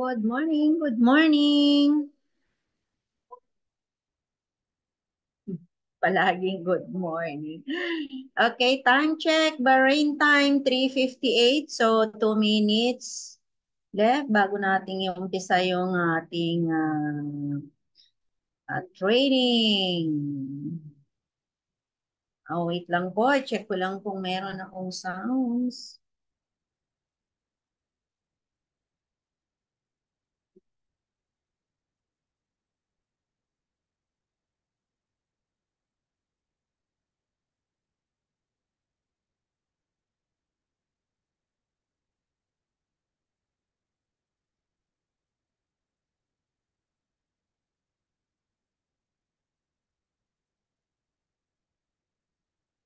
Good morning, good morning. Palaging good morning. Okay, time check. Bahrain time, 3:58. So, 2 minutes left bago natin umpisa yung ating training. Oh, wait lang po. Check ko lang kung meron akong sounds.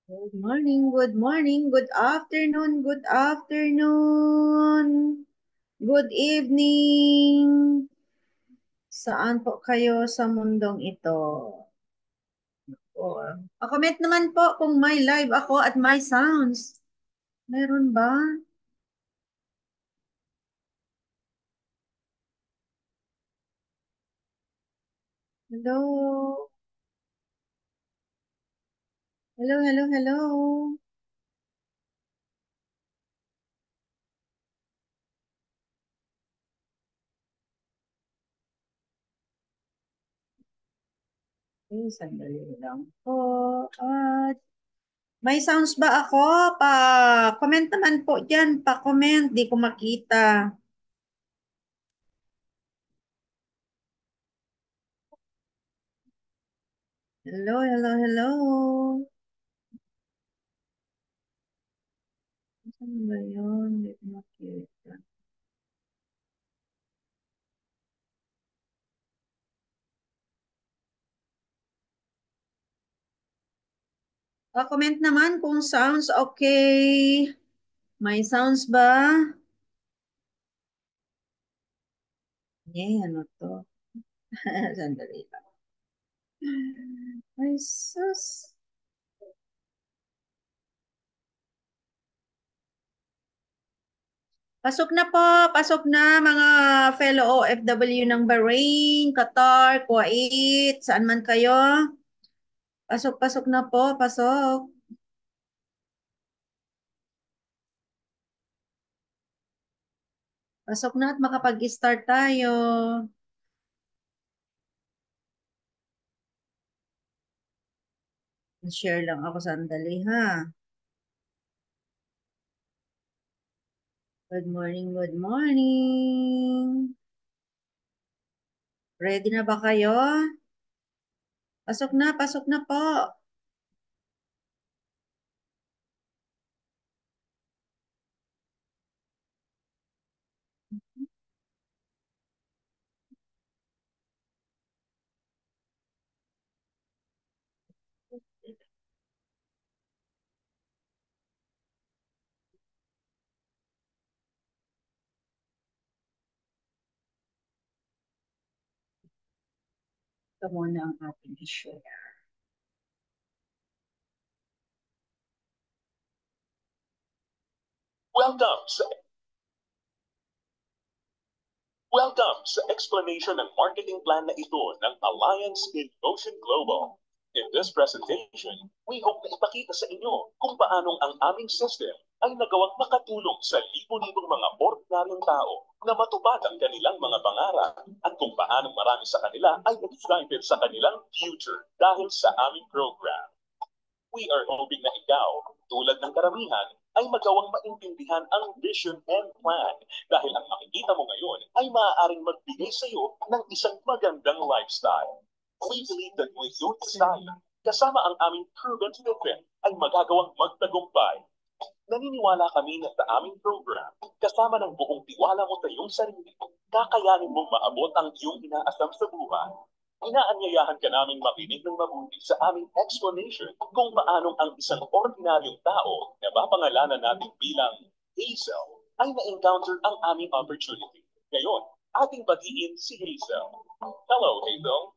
Good morning, good morning, good afternoon, good afternoon, good evening. Saan po kayo sa mundong ito? Comment naman po kung may live ako at may sounds. Meron ba? Hello? Hello, hello, hello. Sandali lang po. At may sounds ba ako? Pa-comment naman po dyan. Pa-comment. Di ko makita. Hello, hello, hello. Saan ba yun? Di ko makita. Pa-comment naman kung sounds okay. May sounds ba? Ano to? Sandali lang. Ay, sus. Pasok na mga fellow OFW ng Bahrain, Qatar, Kuwait, saan man kayo. Pasok na po, pasok. Pasok na at makapag-start tayo. Share lang ako sandali ha. Good morning, good morning. Ready na ba kayo? Pasok na po. Ito muna ang ating i-share. Welcome sa explanation ng marketing plan na ito ng Alliance in Motion Global. In this presentation, we hope na ipakita sa inyo kung paanong ang aming system ay nagawang makatulong sa libo-libong mga ordinaryong tao na matupad ang kanilang mga pangarap at kung paanong marami sa kanila ay excited sa kanilang future dahil sa aming program. We are hoping na ikaw, tulad ng karamihan, ay magawang maintindihan ang vision and plan dahil ang makikita mo ngayon ay maaaring magbigay sa iyo ng isang magandang lifestyle. We believe that with your design, kasama ang aming proven fitment, ay magagawang magtagumpay. Naniniwala kami na sa aming program, kasama ng buong tiwala mo sa iyong sarili, kakayanin mong maabot ang iyong inaasam sa buhay. Inaanyayahan ka naming makinig ng mabuti sa aming explanation kung paanong ang isang ordinaryong tao na mapangalanan natin bilang Hazel ay na-encounter ang aming opportunity. Ngayon, ating batiin si Hazel. Hello, Hazel.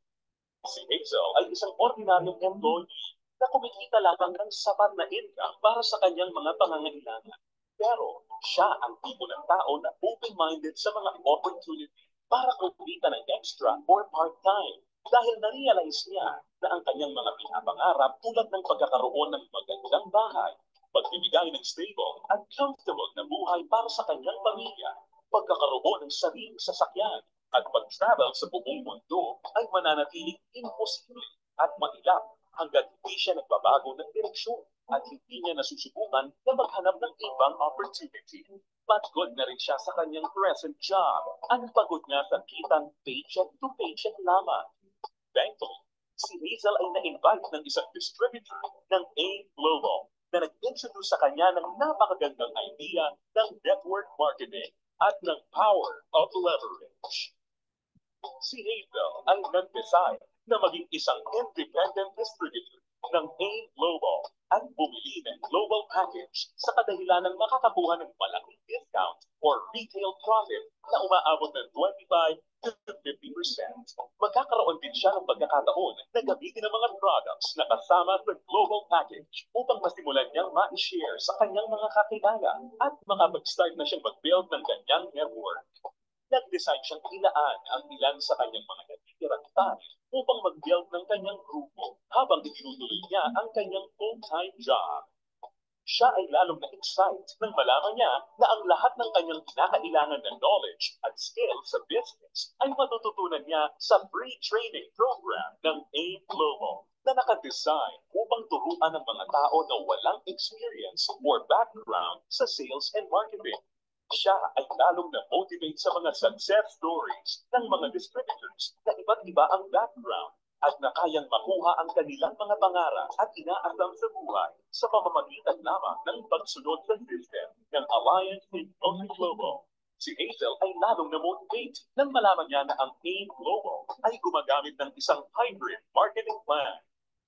Si Hazel ay isang ordinaryong employee na kumikita lamang ng sapat na income para sa kanyang mga pangangailangan. Pero siya ang tipo ng tao na open-minded sa mga opportunity para kumita ng extra or part-time dahil na-realize niya na ang kanyang mga pinapangarap tulad ng pagkakaroon ng magandang bahay, pagbibigay ng stable at comfortable na buhay para sa kanyang pamilya, pagkakaroon ng sariling sasakyan, at pag-travel sa buong mundo ay mananatiling imposible at mailap hanggat hindi siya nagbabago ng direksyon at hindi niya nasusubukan na maghanap ng ibang opportunity. Pagod na rin siya sa kanyang present job. Ang pagod niya sa kitang paycheck to paycheck lamang. Thankfully, si Hazel ay na-invite ng isang distributor ng AIM Global na nag-introduce sa kanya ng napakagandang idea ng network marketing at ng power of leverage. Si Hazel ay nag-decide na maging isang independent distributor ng AIM Global at bumili ng global package sa kadahilan ng makakakuha ng malaking discount or retail profit na umaabot ng 25 to 50%. Magkakaroon din siya ng pagkakataon na gamitin ang mga products na kasama sa global package upang masimulan niyang ma-share sa kanyang mga kakilala at makapag-start na siyang mag-build ng kanyang network. Nag-decide siyang ilaan ang ilan sa kanyang mga natitirang staff upang mag-build ng kanyang grupo habang itinutuloy niya ang kanyang full-time job. Siya ay lalong na-excite nang malaman niya na ang lahat ng kanyang kinakailangan na knowledge at skills sa business ay matututunan niya sa free training program ng AIM Global na nakadesign upang turuan ng mga tao na walang experience or background sa sales and marketing. Siya ay lalong na-motivate sa mga success stories ng mga distributors na iba't iba ang background at na kayang makuha ang kanilang mga pangarap at inaasam sa buhay sa pamamagitan lamang ng pagsunod sa system ng Alliance in Ocean Global. Si Hazel ay lalong na-motivate nang malaman niya na ang AIM Global ay gumagamit ng isang hybrid marketing plan.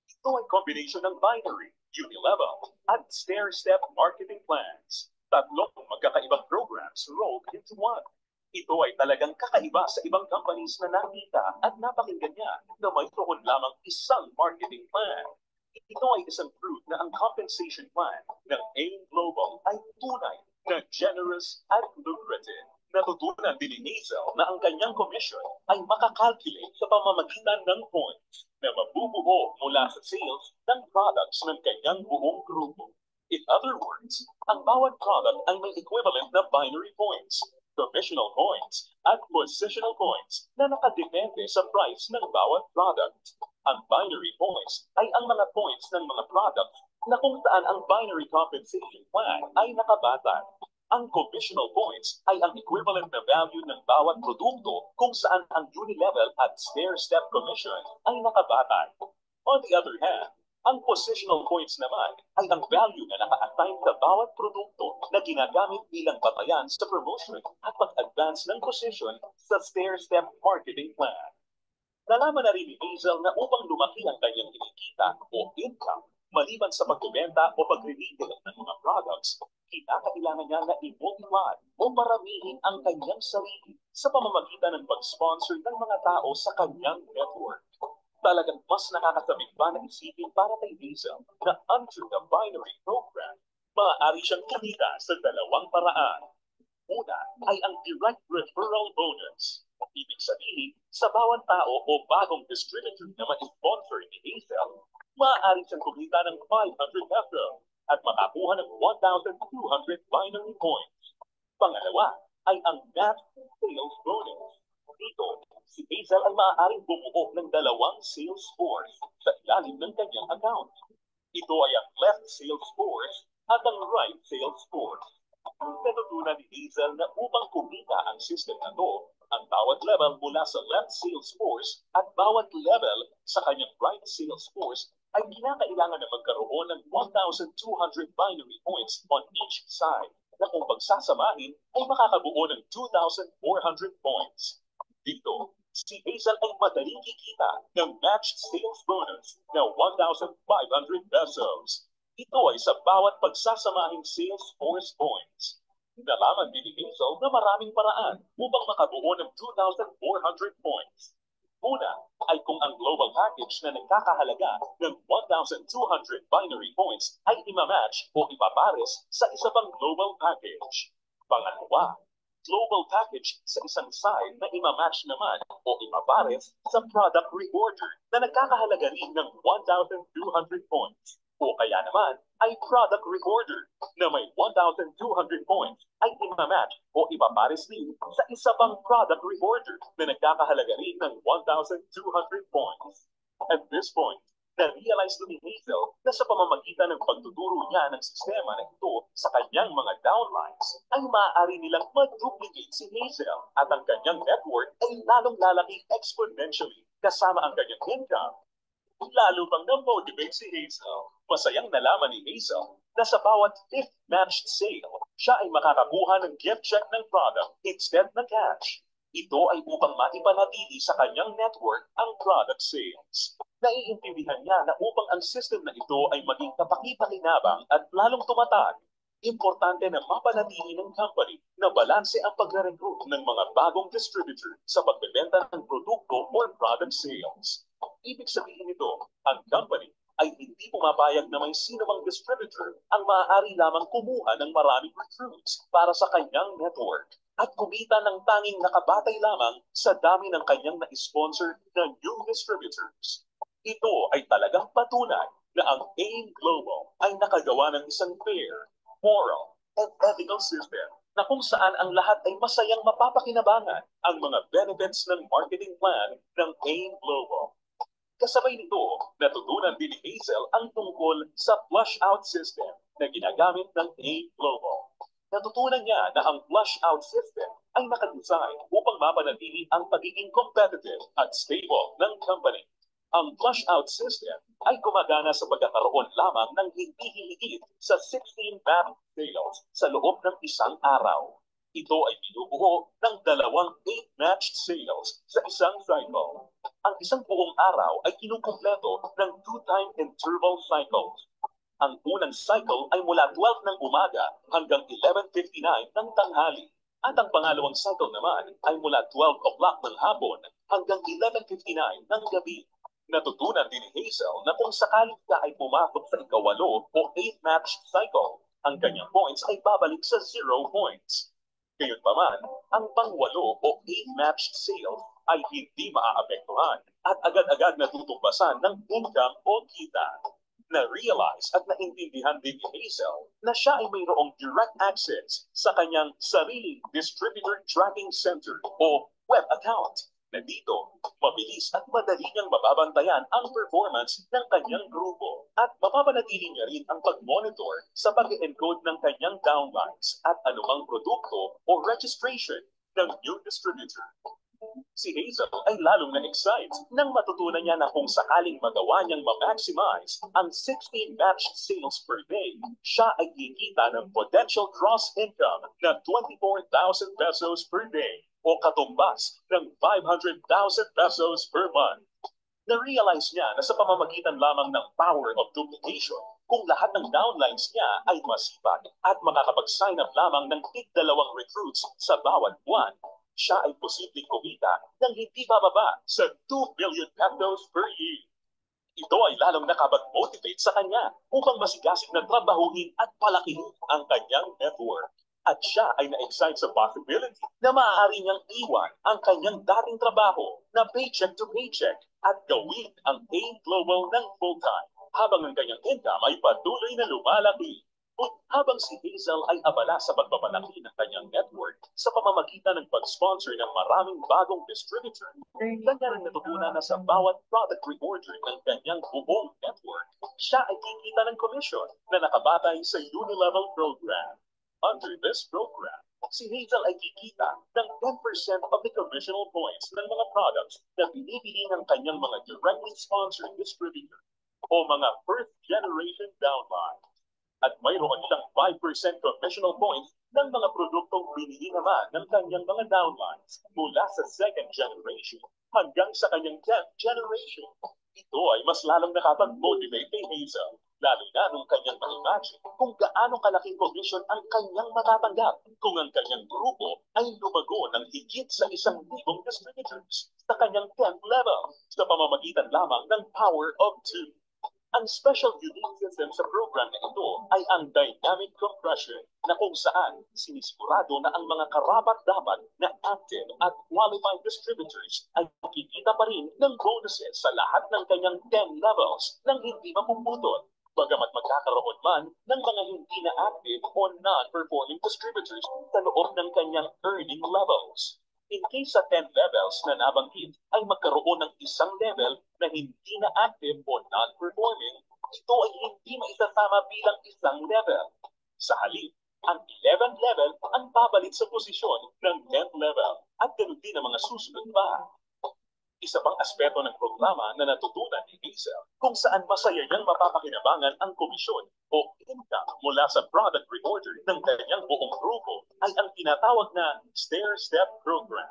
Ito ay combination ng binary, unilevel, at stair-step marketing plans. Tatlong magkakaibang programs rolled into one. Ito ay talagang kakaiba sa ibang companies na nakita at napakinggan niya na mayroon lamang isang marketing plan. Ito ay isang proof na ang compensation plan ng AIM Global ay tunay na generous at lucrative. Natutunan din ni Hazel na ang kanyang commission ay makakalculate sa pamamagitan ng points na mabubuo mula sa sales ng products ng kanyang buong grupo. In other words, ang bawat product ay may equivalent na binary points, commissional points, at positional points na nakadepende sa price ng bawat product. Ang binary points ay ang mga points ng mga products na kung saan ang binary compensation plan ay nakabatay. Ang commissional points ay ang equivalent na value ng bawat produkto kung saan ang unilevel at stair-step commission ay nakabatay. On the other hand, ang positional points naman ay ang value na naka-assign sa bawat produkto na ginagamit bilang batayan sa promotion at pag-advance ng position sa stair-step marketing plan. Nalaman na rin ni Hazel na upang lumaki ang kanyang kinikita o income maliban sa pagbebenta o pag-retail ng mga products, kinakailangan niya na i-multiply o maramihin ang kanyang sarili sa pamamagitan ng pag-sponsor ng mga tao sa kanyang network. Talagang mas nakakasabik pa na isipin para kay Hazel na under the binary program, maaari siyang kumita sa dalawang paraan. Una ay ang direct referral bonus. Ibig sabihin, sa bawat tao o bagong distributor na ma-sponsor ni Hazel, maaari siyang kumita ng 500 pesos at makakuha ng 1,200 binary points. Pangalawa ay ang match sales bonus. Dito, si Hazel ay maaaring bumuo ng dalawang sales force sa ilalim ng kanyang account. Ito ay ang left sales force at ang right sales force. Natutunan ni Hazel na upang kumita ang system na to, ang bawat level mula sa left sales force at bawat level sa kanyang right sales force ay kinakailangan na magkaroon ng 1,200 binary points on each side na kung pagsasamahin ay makakabuo ng 2,400 points. Dito, si Hazel ay madaling kikita ng matched sales bonus na 1,500 pesos. Ito ay sa bawat pagsasamahing sales force points. Nalaman din ni Hazel na maraming paraan upang makabuo ng 2,400 points. Una ay kung ang global package na nagkakahalaga ng 1,200 binary points ay imamatch o ipapares sa isa pang global package. Pangalawa, global package sa isang side na imamatch naman o imapares sa product reorder na nagkakahalaga rin ng 1,200 points. O kaya naman ay product reorder na may 1,200 points ay imamatch o ipapares din sa isa pang product reorder na nagkakahalaga rin ng 1,200 points. At this point, na-realize ni Hazel na sa pamamagitan ng pagtuturo niya ng sistema na ito sa kanyang mga downlines, ay maaari nilang mag-duplicate si Hazel at ang kanyang network ay lalong lalaki exponentially kasama ang kanyang income. Lalo pang na-motivate si Hazel. Masayang nalaman ni Hazel na sa bawat fifth matched sale, siya ay makakakuha ng gift check ng product instead na cash. Ito ay upang maipanatili sa kanyang network ang product sales. Naiintindihan niya na upang ang system na ito ay maging kapaki-pakinabang at lalong tumatag, importante na mapanatili ng company na balanse ang pagre-recruit ng mga bagong distributor sa pagbebenta ng produkto or product sales. Ibig sabihin nito, ang company ay hindi pumapayag na may sino mang distributor ang maaari lamang kumuha ng maraming recruits para sa kanyang network at kumita ng tanging nakabatay lamang sa dami ng kanyang na-sponsor na new distributors. Ito ay talagang patunay na ang AIM Global ay nakagawa ng isang fair, moral, and ethical system na kung saan ang lahat ay masayang mapapakinabangan ang mga benefits ng marketing plan ng AIM Global. Kasabay nito, natutunan din ni Hazel ang tungkol sa flush-out system na ginagamit ng AIM Global. Natutunan niya na ang flush-out system ay nakadesign upang mapanatili ang pagiging competitive at stable ng company. Ang flush-out system ay gumagana sa pagkakaroon lamang ng hindi hihigit sa 16 map sales sa loob ng isang araw. Ito ay binubuo ng 2 8-matched sales sa isang cycle. Ang isang buong araw ay kinukumpleto ng 2-time interval cycles. Ang unang cycle ay mula 12 ng umaga hanggang 11:59 ng tanghali. At ang pangalawang cycle naman ay mula 12 o'clock ng hapon hanggang 11:59 ng gabi. Natutunan din ni Hazel na kung sakaling ka ay pumasok sa ikawalo o 8-match cycle, ang kanyang points ay babalik sa 0 points. Gayunpaman, ang pangwalo o 8-match sales ay hindi maaapektuhan at agad-agad natutumbasan ng income o kita. Na-realize at naintindihan din ni Hazel na siya ay mayroong direct access sa kanyang sariling distributor tracking center o web account na dito, mabilis at madali niyang mababantayan ang performance ng kanyang grupo at mapapanatili niya rin ang pag-monitor sa pag-encode ng kanyang downlines at anumang produkto o registration ng new distributor. Si Hazel ay lalong na-excite nang matutunan niya na kung sakaling magawa niyang ma-maximize ang 16 batch sales per day, siya ay kikita ng potential gross income na 24,000 pesos per day o katumbas ng 500,000 pesos per month. Na-realize niya na sa pamamagitan lamang ng power of duplication, kung lahat ng downlines niya ay masipag at makakapag-sign up lamang ng tig-2 recruits sa bawat buwan, siya ay posibleng kumita ng hindi bababa sa 2 billion pesos per year. Ito ay lalong nakapag-motivate sa kanya upang masigasig na trabahuhin at palakihin ang kanyang network. At siya ay na-excite sa possibility na maaari niyang iwan ang kanyang dating trabaho na paycheck to paycheck at gawin ang AIM Global ng full-time habang ang kanyang income ay patuloy na lumalaki. At habang si Hazel ay abala sa pagpapalaki ng kanyang network sa pamamagitan ng pag-sponsor ng maraming bagong distributor, kanya rin natutunan na sa bawat product reorder ng kanyang buong network, siya ay kikita ng komisyon na nakabatay sa Unilevel program. Under this program, si Hazel ay kikita ng 10% of the commissional points ng mga products na binibili ng kanyang mga directly sponsored distributor o mga first-generation downline. At mayroon siyang 5% commissional points ng mga produktong binili naman ng kanyang mga downlines mula sa second generation hanggang sa kanyang 10th generation. Ito ay mas lalong nakapag-motivate kay Hazel, lalo na nung kanyang ma-imagine kung gaano kalaking commission ang kanyang matatanggap kung ang kanyang grupo ay lumago ng higit sa 1,000 distributors sa kanyang 10th level sa pamamagitan lamang ng power of 2. Ang special unique system sa program na ito ay ang dynamic compression na kung saan sinisigurado na ang mga karapat-dapat na active at qualified distributors ay makikita pa rin ng bonuses sa lahat ng kanyang 10 levels nang hindi mapuputol. Bagamat magkakaroon man ng mga hindi na active o non-performing distributors sa loob ng kanyang earning levels. In case sa 10 levels na nabanggit ay magkaroon ng isang level na hindi na active o non-performing, ito ay hindi maisasama bilang isang level. Sa halip, ang 11th level ang papalit sa posisyon ng 10th level at ganoon din ang mga susunod pa. Isa pang aspeto ng programa na natutunan ni Hazel kung saan masaya niyang mapapakinabangan ang komisyon o income mula sa product reorder ng kanyang buong grupo ay ang tinatawag na stair-step program.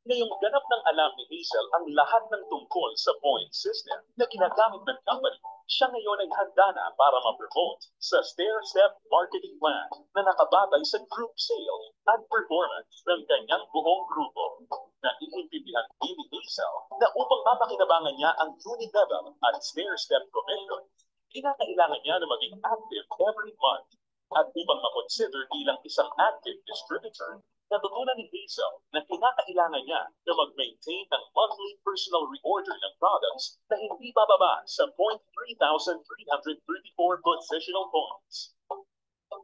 Ngayong ganap ng alam ni Hazel ang lahat ng tungkol sa point system na ginagamit ng company, siya ngayon ay handa na para ma-promote sa stair-step marketing plan na nakabatay sa group sales at performance ng kanyang buong grupo. Naiintindihan din ni Hazel na upang mapakinabangan niya ang unit level at stair-step commission, kinakailangan niya na maging active every month. At upang makonsider bilang isang active distributor, natutunan ni Hazel na kinakailangan niya na mag-maintain ng monthly personal reorder ng products na hindi bababa sa 0.3,334 positional points.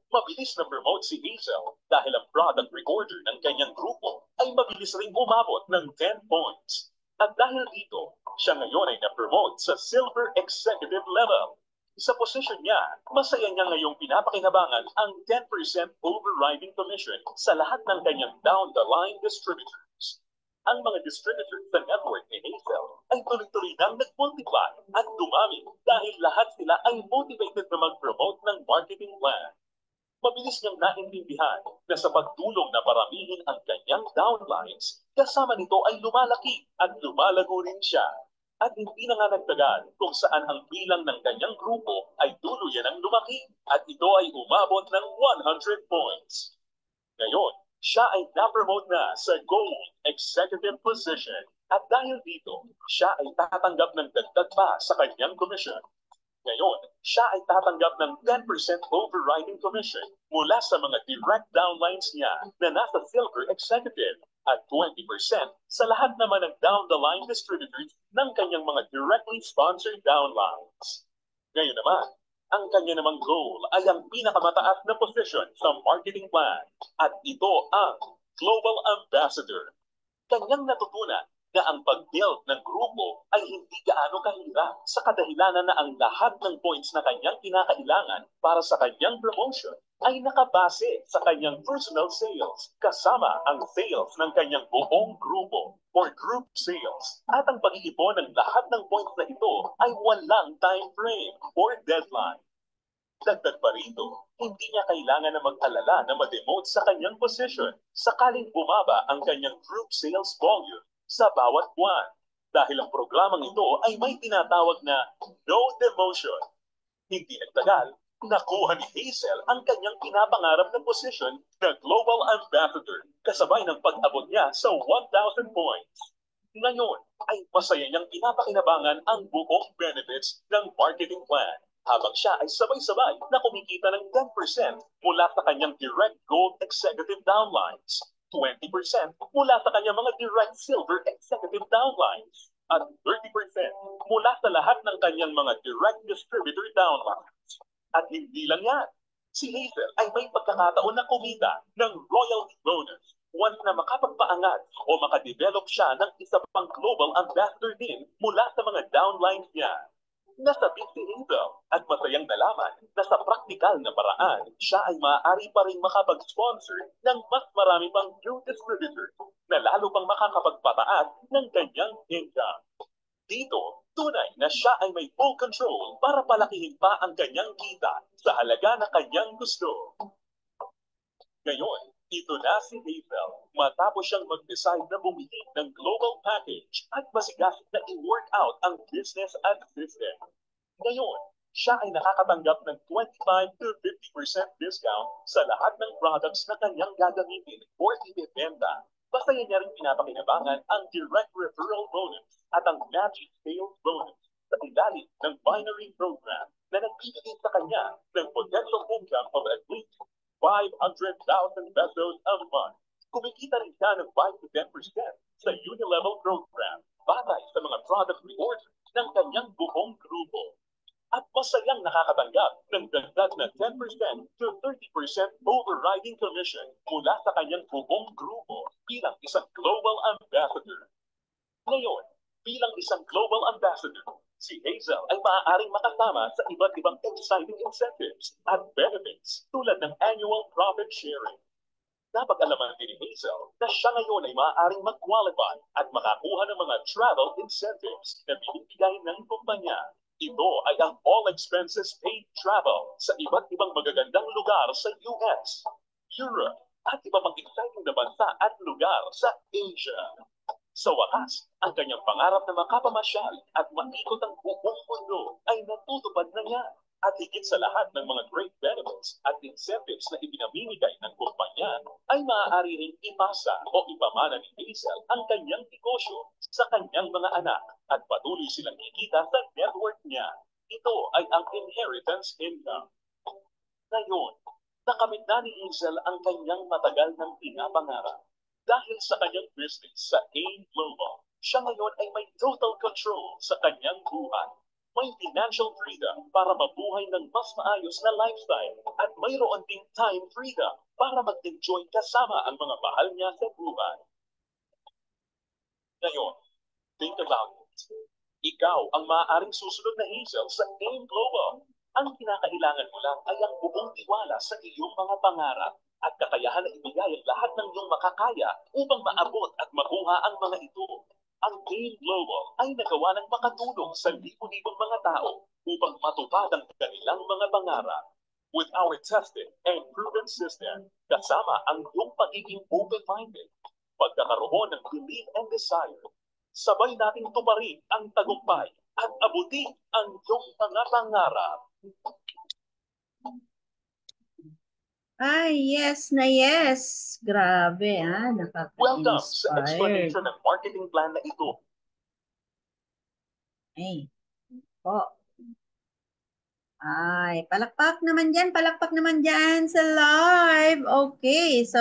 Mabilis na promote si Hazel dahil ang product reorder ng kanyang grupo ay mabilis ring umabot ng 10 points. At dahil dito, siya ngayon ay na-promote sa Silver Executive level. Sa posisyon niya, masaya niya ngayong pinapakinabangan ang 10% overriding commission sa lahat ng kanyang down-the-line distributors. Ang mga distributors sa network ni Hazel ay tuloy-tuloy nang nag-multiply at dumami dahil lahat sila ay motivated na mag-promote ng marketing plan. Mabilis niyang naintindihan na sa pagtulong na paramihin ang kanyang downlines, kasama nito ay lumalaki at lumalago rin siya. At hindi na nga nagtagal kung saan ang bilang ng kanyang grupo ay tuluyan ang lumaki at ito ay umabot ng 100 points. Ngayon, siya ay na-promote na sa Gold Executive position at dahil dito, siya ay tatanggap ng dagdag pa sa kanyang commission. Ngayon, siya ay tatanggap ng 10% overriding commission mula sa mga direct downlines niya na nasa Silver Executive at 20% sa lahat naman ng down-the-line distributors ng kanyang mga directly sponsored downlines. Ngayon naman, ang kanya namang goal ay ang pinakamataas na position sa marketing plan at ito ang Global Ambassador. Kanyang natutunan na ang pag-build ng grupo ay hindi gaano kahirap sa kadahilanan na ang lahat ng points na kanyang kinakailangan para sa kanyang promotion ay nakabase sa kanyang personal sales kasama ang sales ng kanyang buong grupo or group sales. At ang pag-iipon ng lahat ng points na ito ay walang time frame or deadline. Dagdag pa rito, hindi niya kailangan na mag-alala na ma-demote sa kanyang position sakaling bumaba ang kanyang group sales volume sa bawat buwan dahil ang programang ito ay may tinatawag na no demotion. Hindi nagtagal, nakuha ni Hazel ang kanyang pinapangarap na posisyon na Global Ambassador kasabay ng pag-abot niya sa 1,000 points. Ngayon ay masaya niyang pinapakinabangan ang buong benefits ng marketing plan habang siya ay sabay-sabay na kumikita ng 10% mula sa kanyang direct gold executive downlines, 20% mula sa kanyang mga direct silver executive downlines, at 30% mula sa lahat ng kanyang mga direct distributor downlines. At hindi lang yan, si Hazel ay may pagkakataon na kumita ng royalty bonus once na makapagpaangat o makadevelop siya ng isa pang global ambassador din mula sa mga downlines niya. Nasabik si Hazel at masayang nalaman na sa praktikal na paraan, siya ay maaari pa rin makapag-sponsor ng mas marami pang new distributors na lalo pang makakapagpataas ng kanyang income. Dito, tunay na siya ay may full control para palakihin pa ang kanyang kita sa halaga na kanyang gusto. Ngayon, ito na si Hazel matapos siyang mag-decide na bumili ng global package at masigasig na i-work out ang business at system. Ngayon, siya ay nakakatanggap ng 25 to 50% discount sa lahat ng products na kanyang gagamitin or ibebenta. Masaya niya rin pinapakinabangan ang direct referral bonus at ang magic sales bonus sa ilalim ng binary program na nagbibigay sa kanya ng potential income of at least 500,000 pesos a month. Kumikita rin siya ng 5 to 10% sa unilevel program batay sa mga product rewards ng kanyang buong grupo. At masayang nakakatanggap ng dagdag na 10% to 30% overriding commission mula sa kanyang buong grupo bilang isang global ambassador. Ngayon, bilang isang global ambassador, si Hazel ay maaaring makasama sa iba't ibang exciting incentives at benefits tulad ng annual profit sharing. Napag-alaman din ni Hazel na siya ngayon ay maaaring mag-qualify at makakuha ng mga travel incentives na binibigay ng kumpanya. Ito ay ang all expenses paid travel sa iba't ibang magagandang lugar sa US, Europe, at iba pang exciting na bansa at lugar sa Asia. Sa wakas, ang kanyang pangarap na makapamasyal at maikot ang buong mundo ay natutupad na niya. At higit sa lahat ng mga great benefits at incentives na ipinamimigay ng kumpanya, ay maaari ring ipasa o ipamana ni Hazel ang kanyang negosyo sa kanyang mga anak at patuloy silang kikita sa network niya. Ito ay ang inheritance income. Ngayon, nakamit na ni Hazel ang kanyang matagal ng pinapangarap. Dahil sa kanyang business sa AIM Global, siya ngayon ay may total control sa kanyang buhay. May financial freedom para mabuhay ng mas maayos na lifestyle at mayroon ding time freedom para mag-enjoy kasama ang mga mahal niya sa buhay. Ngayon, think about it. Ikaw ang maaaring susunod na Hazel sa AIM Global. Ang kinakailangan mo lang ay ang buong tiwala sa iyong mga pangarap at kakayahan na ibigay ang lahat ng iyong makakaya upang maabot at makuha ang mga ito. Ang AIM Global ay nagawa ng makatulong sa libu-libong mga tao upang matupad ang kanilang mga pangarap. With our tested and proven system, kasama ang iyong pagiging open-minded, pagkakaroon ng belief and desire, sabay nating tuparin ang tagumpay at abutin ang iyong mga pangarap. Ay, yes na yes. Grabe, Welcome sa nakaka-inspired. explanation ng marketing plan na ito. Ay, po. Ay, palakpak naman dyan sa live. Okay, so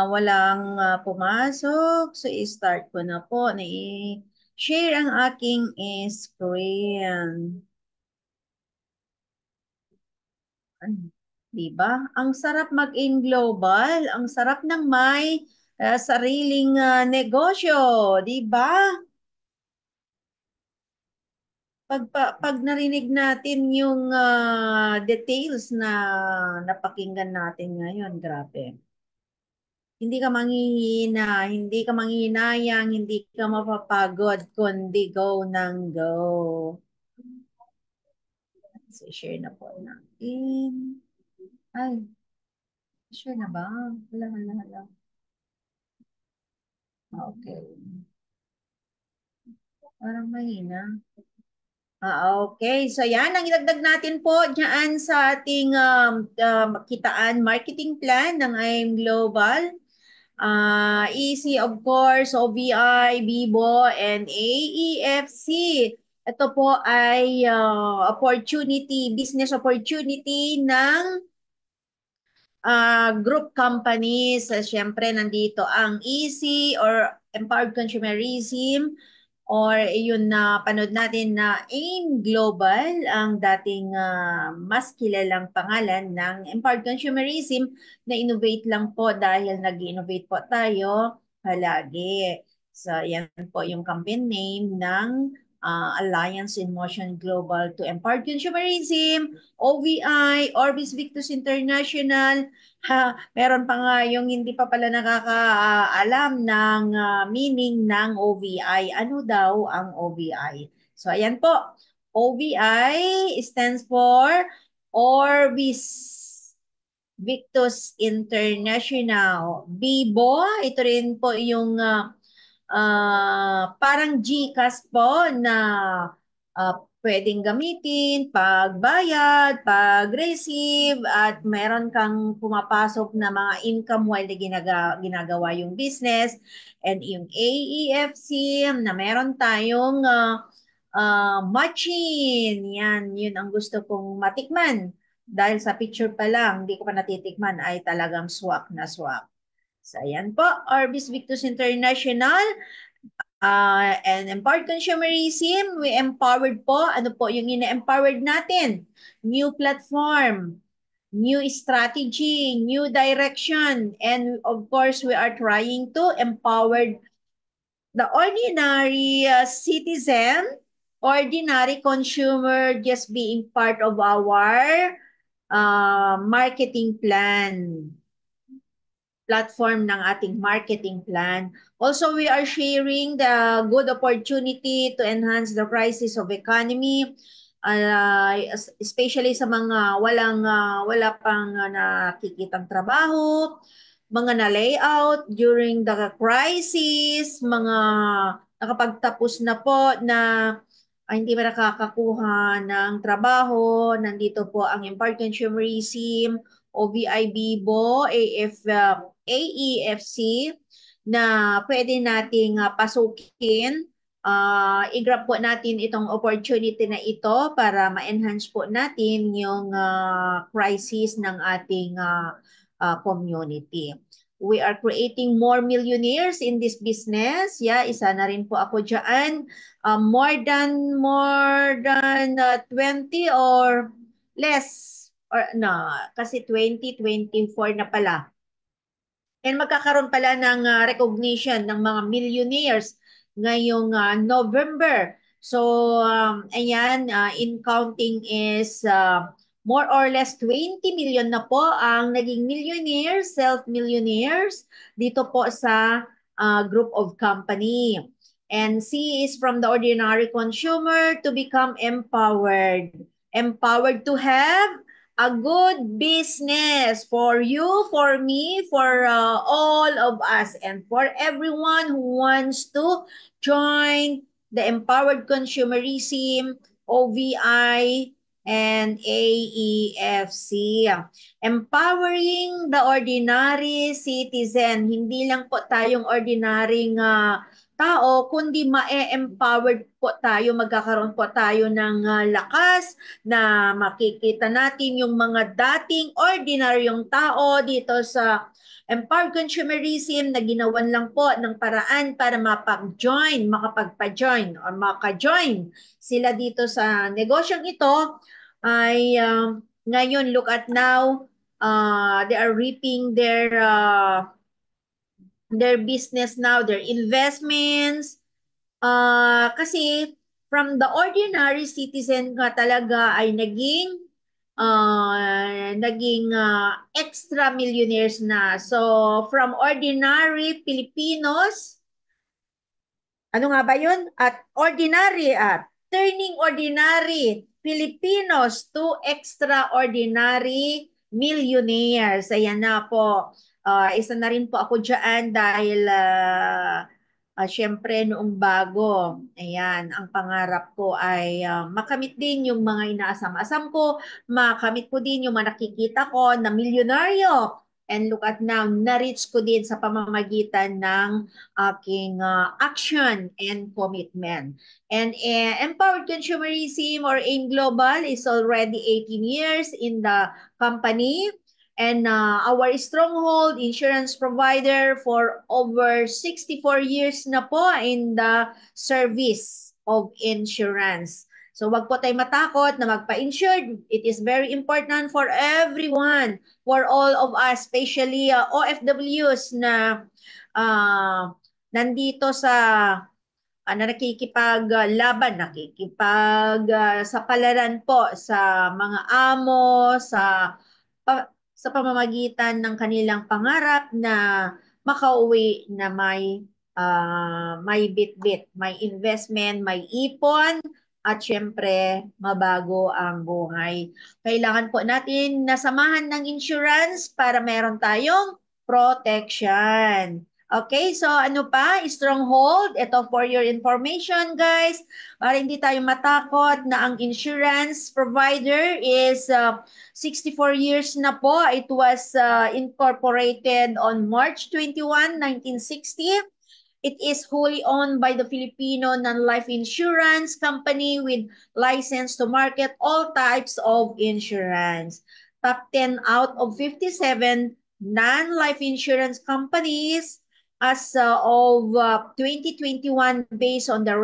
walang pumasok. So, i-start ko na po na i-share ang aking screen. Diba? Ang sarap mag-in global. Ang sarap ng may sariling negosyo. Diba? Pag narinig natin yung details na napakinggan natin ngayon, grabe. Hindi ka manghihina, hindi ka manghihinayang, hindi ka mapapagod, kundi go ng go. So, share na po natin. Ay, share na ba? Hala. Okay. Parang mahina. Okay. So yan, ang idagdag natin po dyan sa ating kitaan marketing plan ng IM Global. EC of course, OBI, Bibo, and AEFC. Ito po ay business opportunity ng group companies. Siyempre, nandito ang EC or Empowered Consumerism or yun na panood natin na AIM Global, ang dating mas kilalang pangalan ng Empowered Consumerism na innovate lang po dahil nag-innovate po tayo palagi. So, yan po yung campaign name ng Alliance in Motion Global to Empowered Consumerism, OVI, Orbis Victus International. Meron pa nga yung hindi pa pala nakakaalam ng meaning ng OVI. Ano daw ang OVI? So, ayan po. OVI stands for Orbis Victus International. Bibo, ito rin po yung parang GCash po na pwedeng gamitin pagbayad, pag-receive, at meron kang pumapasok na mga income while na ginagawa yung business. And yung AEFC na meron tayong Machin. Yan, yun ang gusto kong matikman. Dahil sa picture pa lang, hindi ko pa natitikman, ay talagang swak na swak. So, ayan po, Orbis Victus International. And empowered consumerism, we empowered po. Ano po yung ina-empowered natin? New platform, new strategy, new direction. And of course, we are trying to empower the ordinary citizen, ordinary consumer just being part of our marketing plan, platform ng ating marketing plan. Also, we are sharing the good opportunity to enhance the crisis of economy, especially sa mga wala pang nakikitang trabaho, mga na-layout during the crisis, mga nakapagtapos na po na hindi pa nakakakuha ng trabaho. Nandito po ang Empowered Consumerism, OVI Bibo, AEFC na pwede nating pasukin. I-grab po natin itong opportunity na ito para ma-enhance po natin yung crisis ng ating community. We are creating more millionaires in this business. Yeah, isa na rin po ako dyan. More than 20 or less or no, kasi 2024 na pala. And magkakaroon pala ng recognition ng mga millionaires ngayong November. So, ayan, in counting is more or less 20 million na po ang naging millionaires, self-millionaires dito po sa group of company. And C is from the ordinary consumer to become empowered. Empowered to have a good business for you, for me, for all of us, and for everyone who wants to join the Empowered Consumerism, OVI, and AEFC. Empowering the ordinary citizen. Hindi lang po tayong ordinaryong tao, kundi ma-empowered po tayo, magkakaroon po tayo ng lakas na makikita natin yung mga dating ordinaryong tao dito sa empowered consumerism na ginawan lang po ng paraan para mapag-join, makapagpa-join or maka-join sila dito sa negosyong ito ay ngayon, look at now, they are reaping their business now, their investments. Kasi from the ordinary citizen nga talaga ay naging extra millionaires na. So from ordinary Filipinos, ano nga ba yun? At ordinary at turning ordinary Filipinos to extraordinary millionaires. Ayan na po. Isa na rin po ako dyan dahil syempre noong bago, ayan, ang pangarap ko ay makamit din yung mga inaasam-asam ko, makamit ko din yung mga nakikita ko na milyonaryo. And look at now, na-reach ko din sa pamamagitan ng aking action and commitment. And Empowered Consumerism or AIM Global is already 18 years in the company. And our stronghold insurance provider for over 64 years na po in the service of insurance. So wag po tayo matakot na magpa-insured. It is very important for everyone, for all of us, especially OFWs na nandito sa na nakikipaglaban, sa palaran po sa mga amo, sa pamamagitan ng kanilang pangarap na makauwi na may bitbit, may investment, may ipon, at syempre mabago ang buhay. Kailangan po natin nasamahan ng insurance para meron tayong protection. Okay, so ano pa? Stronghold. Ito for your information, guys. Para hindi tayo matakot na ang insurance provider is 64 years na po. It was incorporated on March 21, 1960. It is wholly owned by the Filipino non-life insurance company with license to market all types of insurance. Top 10 out of 57 non-life insurance companies as of 2021 based on the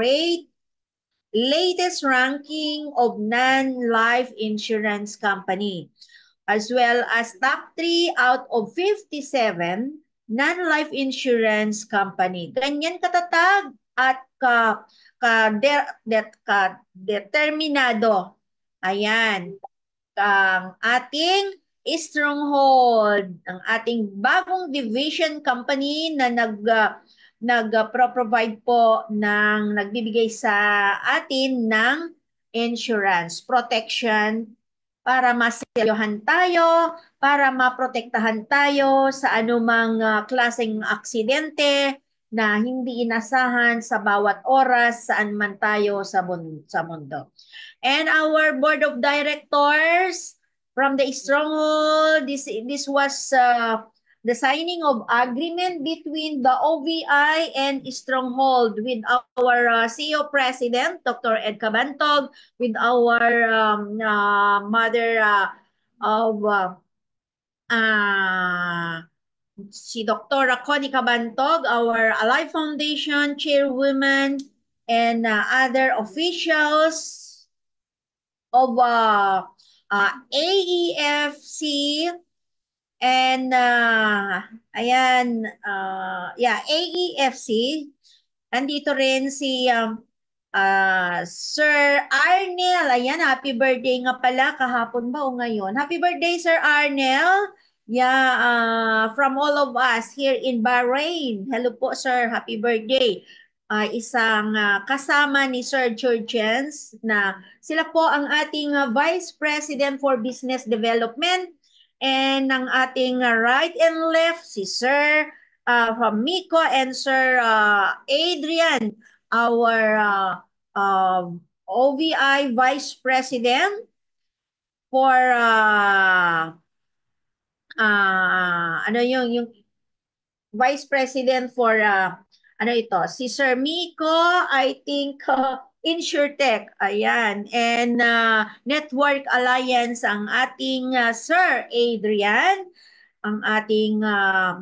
latest ranking of non-life insurance company, as well as top 3 out of 57 non-life insurance company. Ganyan katatag at determinado. Ayan, ang ating Stronghold, ang ating bagong division company na nag-provide po ng nagbibigay sa atin ng insurance protection para maseryohan tayo, para maprotektahan tayo sa anumang klaseng aksidente na hindi inasahan sa bawat oras saan man tayo sa mundo. And our board of directors from the Stronghold, this was the signing of agreement between the OVI and Stronghold with our CEO President, Dr. Ed Cabantog, with our mother of si Dr. Connie Cabantog, our Alive Foundation chairwoman, and other officials of AEFC and ayan, AEFC. Andito rin si Sir Arnel. Ayan, happy birthday nga pala. Kahapon ba o ngayon? Happy birthday, Sir Arnel. Yeah, from all of us here in Bahrain. Hello po, sir. Happy birthday. Isang kasama ni Sir Jurgens na sila po ang ating Vice President for Business Development, and ang ating right and left si Sir from Miko and Sir Adrian, our OVI Vice President for ano yung Vice President for ano ito, si Sir Miko, I think InsurTech, ayan, and Network Alliance ang ating Sir Adrian, ang ating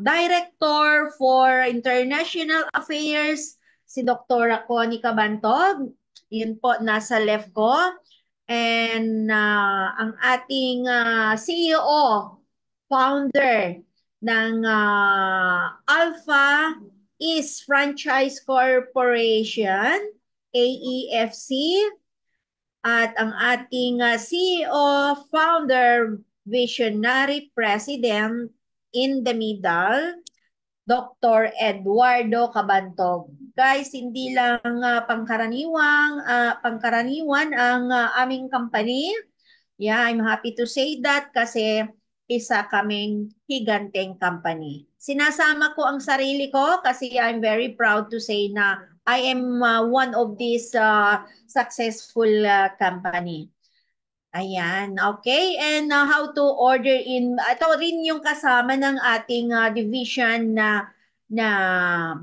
Director for International Affairs, si Dr. Connie Cabantog, yun po, nasa left ko, and ang ating CEO, founder ng Alpha East Franchise Corporation, AEFC, at ang ating CEO, founder, visionary president in the middle, Dr. Eduardo Cabantog. Guys, hindi lang pangkaraniwan ang aming company. Yeah, I'm happy to say that kasi isa kaming higanteng company. Sinasama ko ang sarili ko kasi I'm very proud to say na I am one of these successful company. Ayan, okay. And how to order in, ito rin yung kasama ng ating division na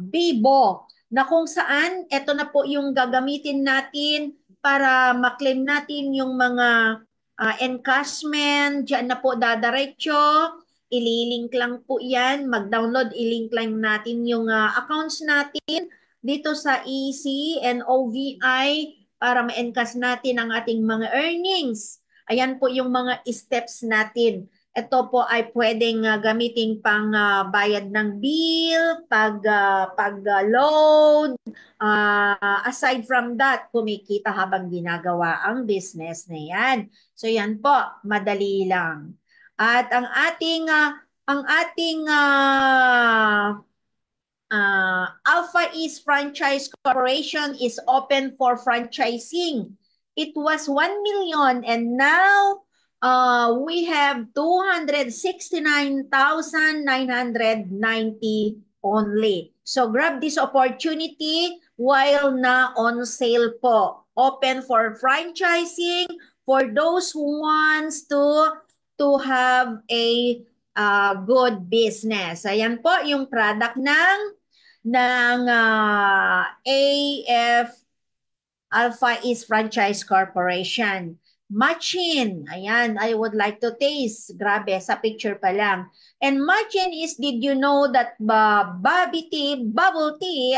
Bibo, na kung saan, ito na po yung gagamitin natin para maklaim natin yung mga encashment, dyan na po dadaretso, ililink lang po yan, mag-download, ilink lang natin yung accounts natin dito sa EC and OVI para ma-encash natin ang ating mga earnings. Ayan po yung mga steps natin. Ito po ay pwedeng gamitin pang bayad ng bill, pag-load. Aside from that, kumikita habang ginagawa ang business na yan. So yan po, madali lang. At ang ating Alpha East Franchise Corporation is open for franchising. It was 1 million and now we have 269,990 only. So grab this opportunity while na on sale po. Open for franchising for those who wants to have a good business. Ayan po yung product ng ng AF Alpha East Franchise Corporation. Machin, ayan, I would like to taste. Grabe, sa picture pa lang. And Machin is, did you know that Bobby tea, bubble tea,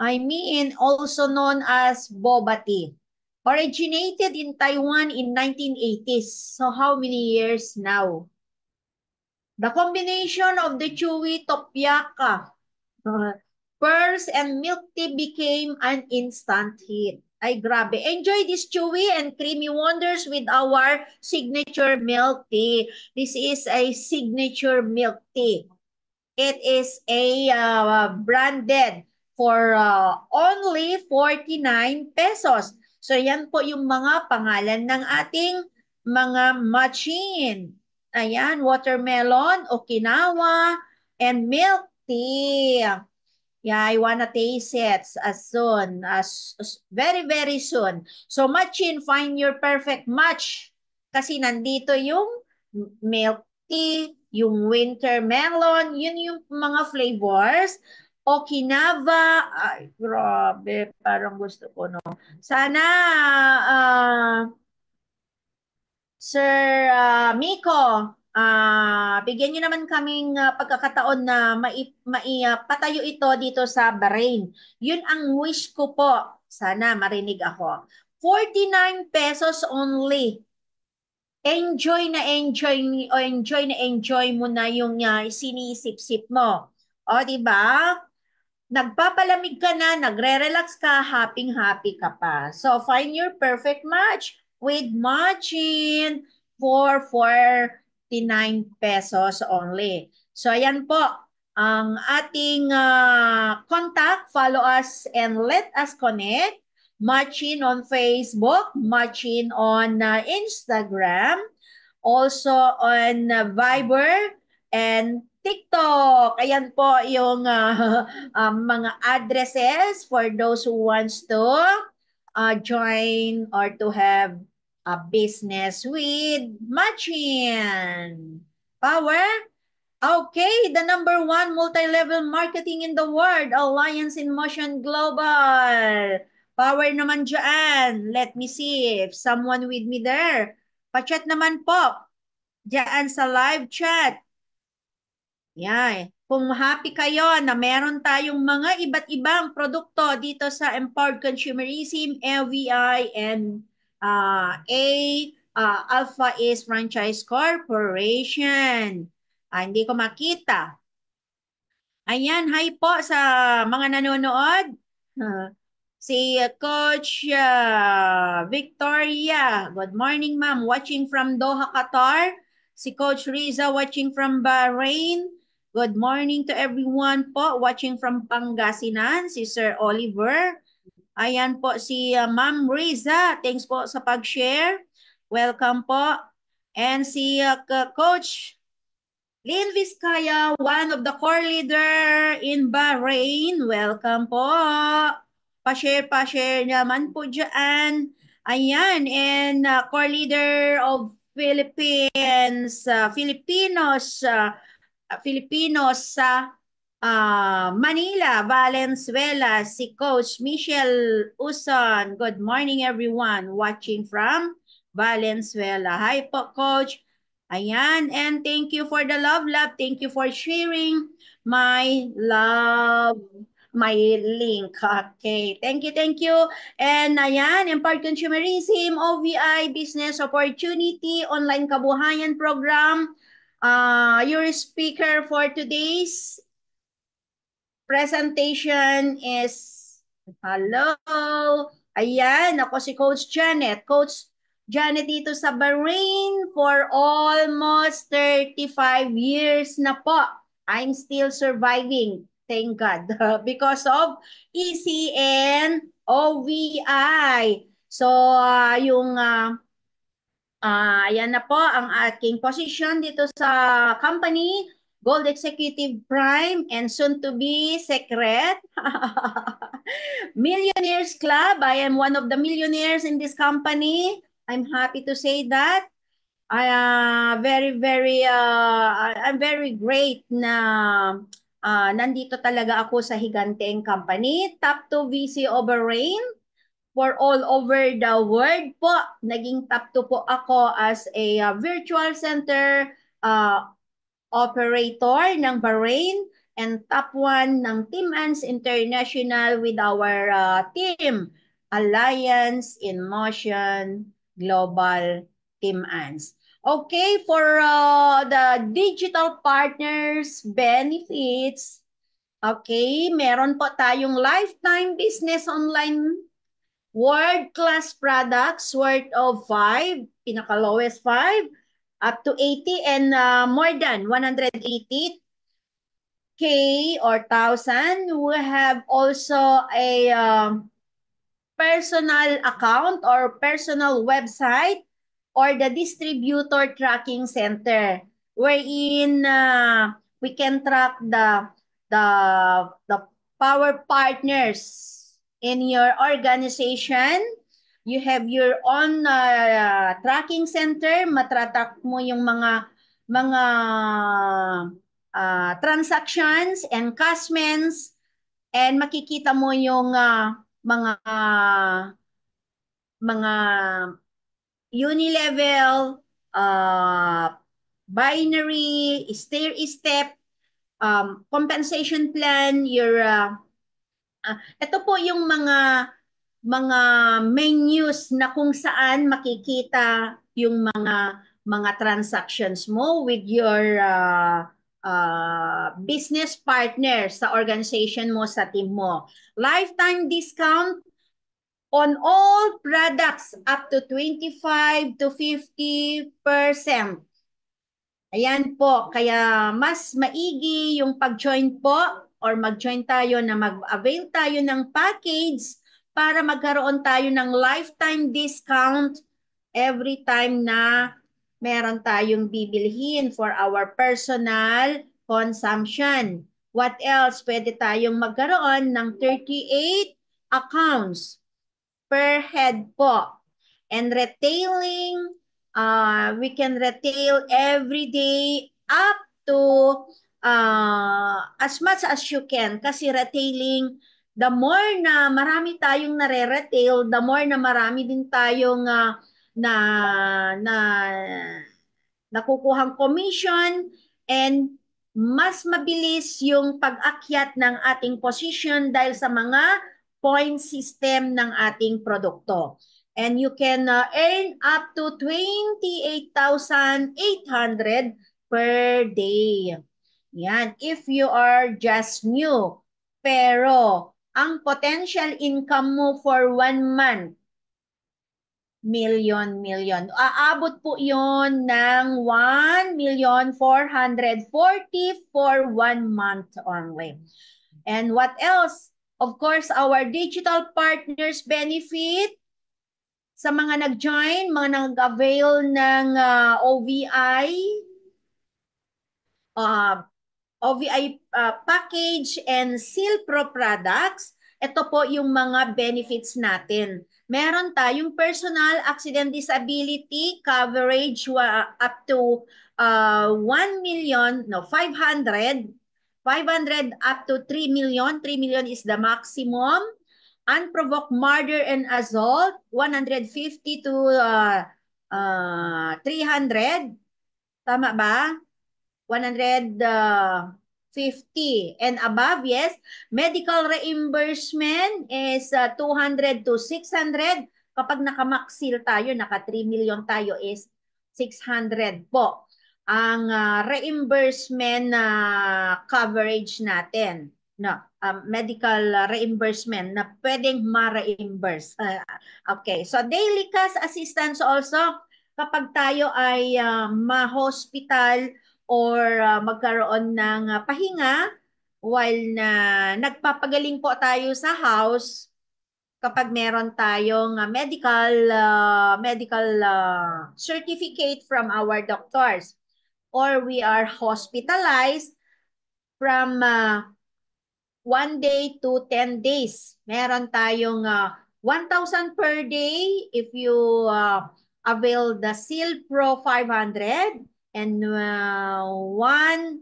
I mean, also known as boba tea, originated in Taiwan in 1980s. So how many years now? The combination of the chewy topyaka, uh, pearls and milk tea became an instant hit. Ay, grabe. Enjoy this chewy and creamy wonders with our signature milk tea. This is a signature milk tea. It is a branded for only 49 pesos. So yan po yung mga pangalan ng ating mga machine. Ayan, watermelon, Okinawa, and milk tea. Yeah, I wanna taste it as soon as very very soon. So Machin, find your perfect match. Kasi nandito yung milk tea, yung winter melon, yun yung mga flavors. Okinawa, ay grabe, parang gusto ko no. Sana Sir Miko, bigyan niyo naman kaming pagkakataon na maipatayo ito dito sa Bahrain. Yun ang wish ko po. Sana marinig ako. 49 pesos only. Enjoy na enjoy o enjoy na enjoy mo na yung sinisip-sip mo. O, di ba? Nagpapalamig ka na, nagre-relax ka, happy-happy ka pa. So, find your perfect match with Machin for 49 pesos only. So, ayan po ang ating contact. Follow us and let us connect. Machin on Facebook, Machin on Instagram, also on Viber and TikTok. Ayan po yung mga addresses for those who wants to join or to have a business with Machin. Power? Okay, the number one multi-level marketing in the world, Alliance in Motion Global. Power naman dyan. Let me see if someone with me there. Pa-chat naman po dyan sa live chat. Yan. Kung happy kayo na meron tayong mga iba't ibang produkto dito sa Empowered Consumerism, LVI, and Alpha East Franchise Corporation. Hindi ko makita. Ayan, hi po sa mga nanonood. Si Coach Victoria. Good morning, ma'am. Watching from Doha, Qatar. Si Coach Riza watching from Bahrain. Good morning to everyone po watching from Pangasinan. Si Sir Oliver. Ayan po si Ma'am Riza. Thanks po sa pag-share. Welcome po. And si Coach Lynn Vizcaya, one of the core leader in Bahrain. Welcome po. Pa-share naman po dyan. Ayan, and core leader of Philippines, Filipinos sa Manila, Valenzuela, si Coach Michelle Uson. Good morning everyone watching from Valenzuela. Hi po, Coach. Ayan, and thank you for the love. Thank you for sharing my love, my link. Okay, thank you. And ayan, Empowered Consumerism, OVI, Business Opportunity, Online Kabuhayan Program. Your speaker for today's presentation is, hello, ayan, ako si Coach Janet. Coach Janet dito sa Bahrain for almost 35 years na po. I'm still surviving, thank God, because of ECN OVI. So, yan na po ang aking position dito sa company, Gold Executive Prime and soon to be Secret. Millionaires Club. I am one of the millionaires in this company. I'm happy to say that. I'm very great na Nandito talaga ako sa Higanteng Company, top 2 VC Overrain for all over the world po. Naging top 2 po ako as a virtual center uh, operator ng Bahrain and top 1 ng Team Ants International with our team, Alliance in Motion Global Team Ants. Okay, for the digital partners benefits, okay, meron po tayong lifetime business online world-class products worth of 5, pinaka-lowest 5, up to 80 and more than 180K or 1,000. We have also a personal account or personal website or the distributor tracking center wherein we can track the the power partners in your organization. You have your own tracking center, matratak mo yung mga transactions and cashments and makikita mo yung mga unilevel, binary, stair-step, compensation plan, ito po yung mga menus na kung saan makikita yung mga transactions mo with your business partner sa organization mo, sa team mo. Lifetime discount on all products up to 25 to 50%. Ayan po, kaya mas maigi yung pag-join po or mag-join tayo na mag-avail tayo ng package para magkaroon tayo ng lifetime discount every time na meron tayong bibilhin for our personal consumption. What else? Pwede tayong magkaroon ng 38 accounts per head po. And retailing, we can retail every day up to as much as you can. Kasi retailing, the more na marami tayong nare-retail, the more na marami din tayong na, na nakukuhang commission and mas mabilis yung pag-akyat ng ating position dahil sa mga point system ng ating produkto. And you can earn up to 28,800 per day. Yan, if you are just new. Pero ang potential income mo for 1 month, million. Aabot po yon ng 1,440,000 for 1 month only. And what else? Of course, our digital partners benefit sa mga nag-join, mga nag-avail ng uh, OVI package and Seal Pro products. Ito po yung mga benefits natin. Meron tayong personal accident disability coverage up to 1 million, no, 500 up to 3 million. 3 million is the maximum. Unprovoked murder and assault, 150 to 300. Tama ba? 150 and above, yes. Medical reimbursement is 200 to 600. Kapag naka-maxil tayo, naka 3 million tayo is 600 po. Ang reimbursement na coverage natin, no, medical reimbursement na pwedeng ma-reimburse. Okay, so daily cash assistance also kapag tayo ay ma-hospital or magkaroon ng pahinga while na nagpapagaling po tayo sa house kapag meron tayong medical certificate from our doctors or we are hospitalized from 1 day to 10 days. Meron tayong 1,000 per day if you avail the Seal Pro 500 and one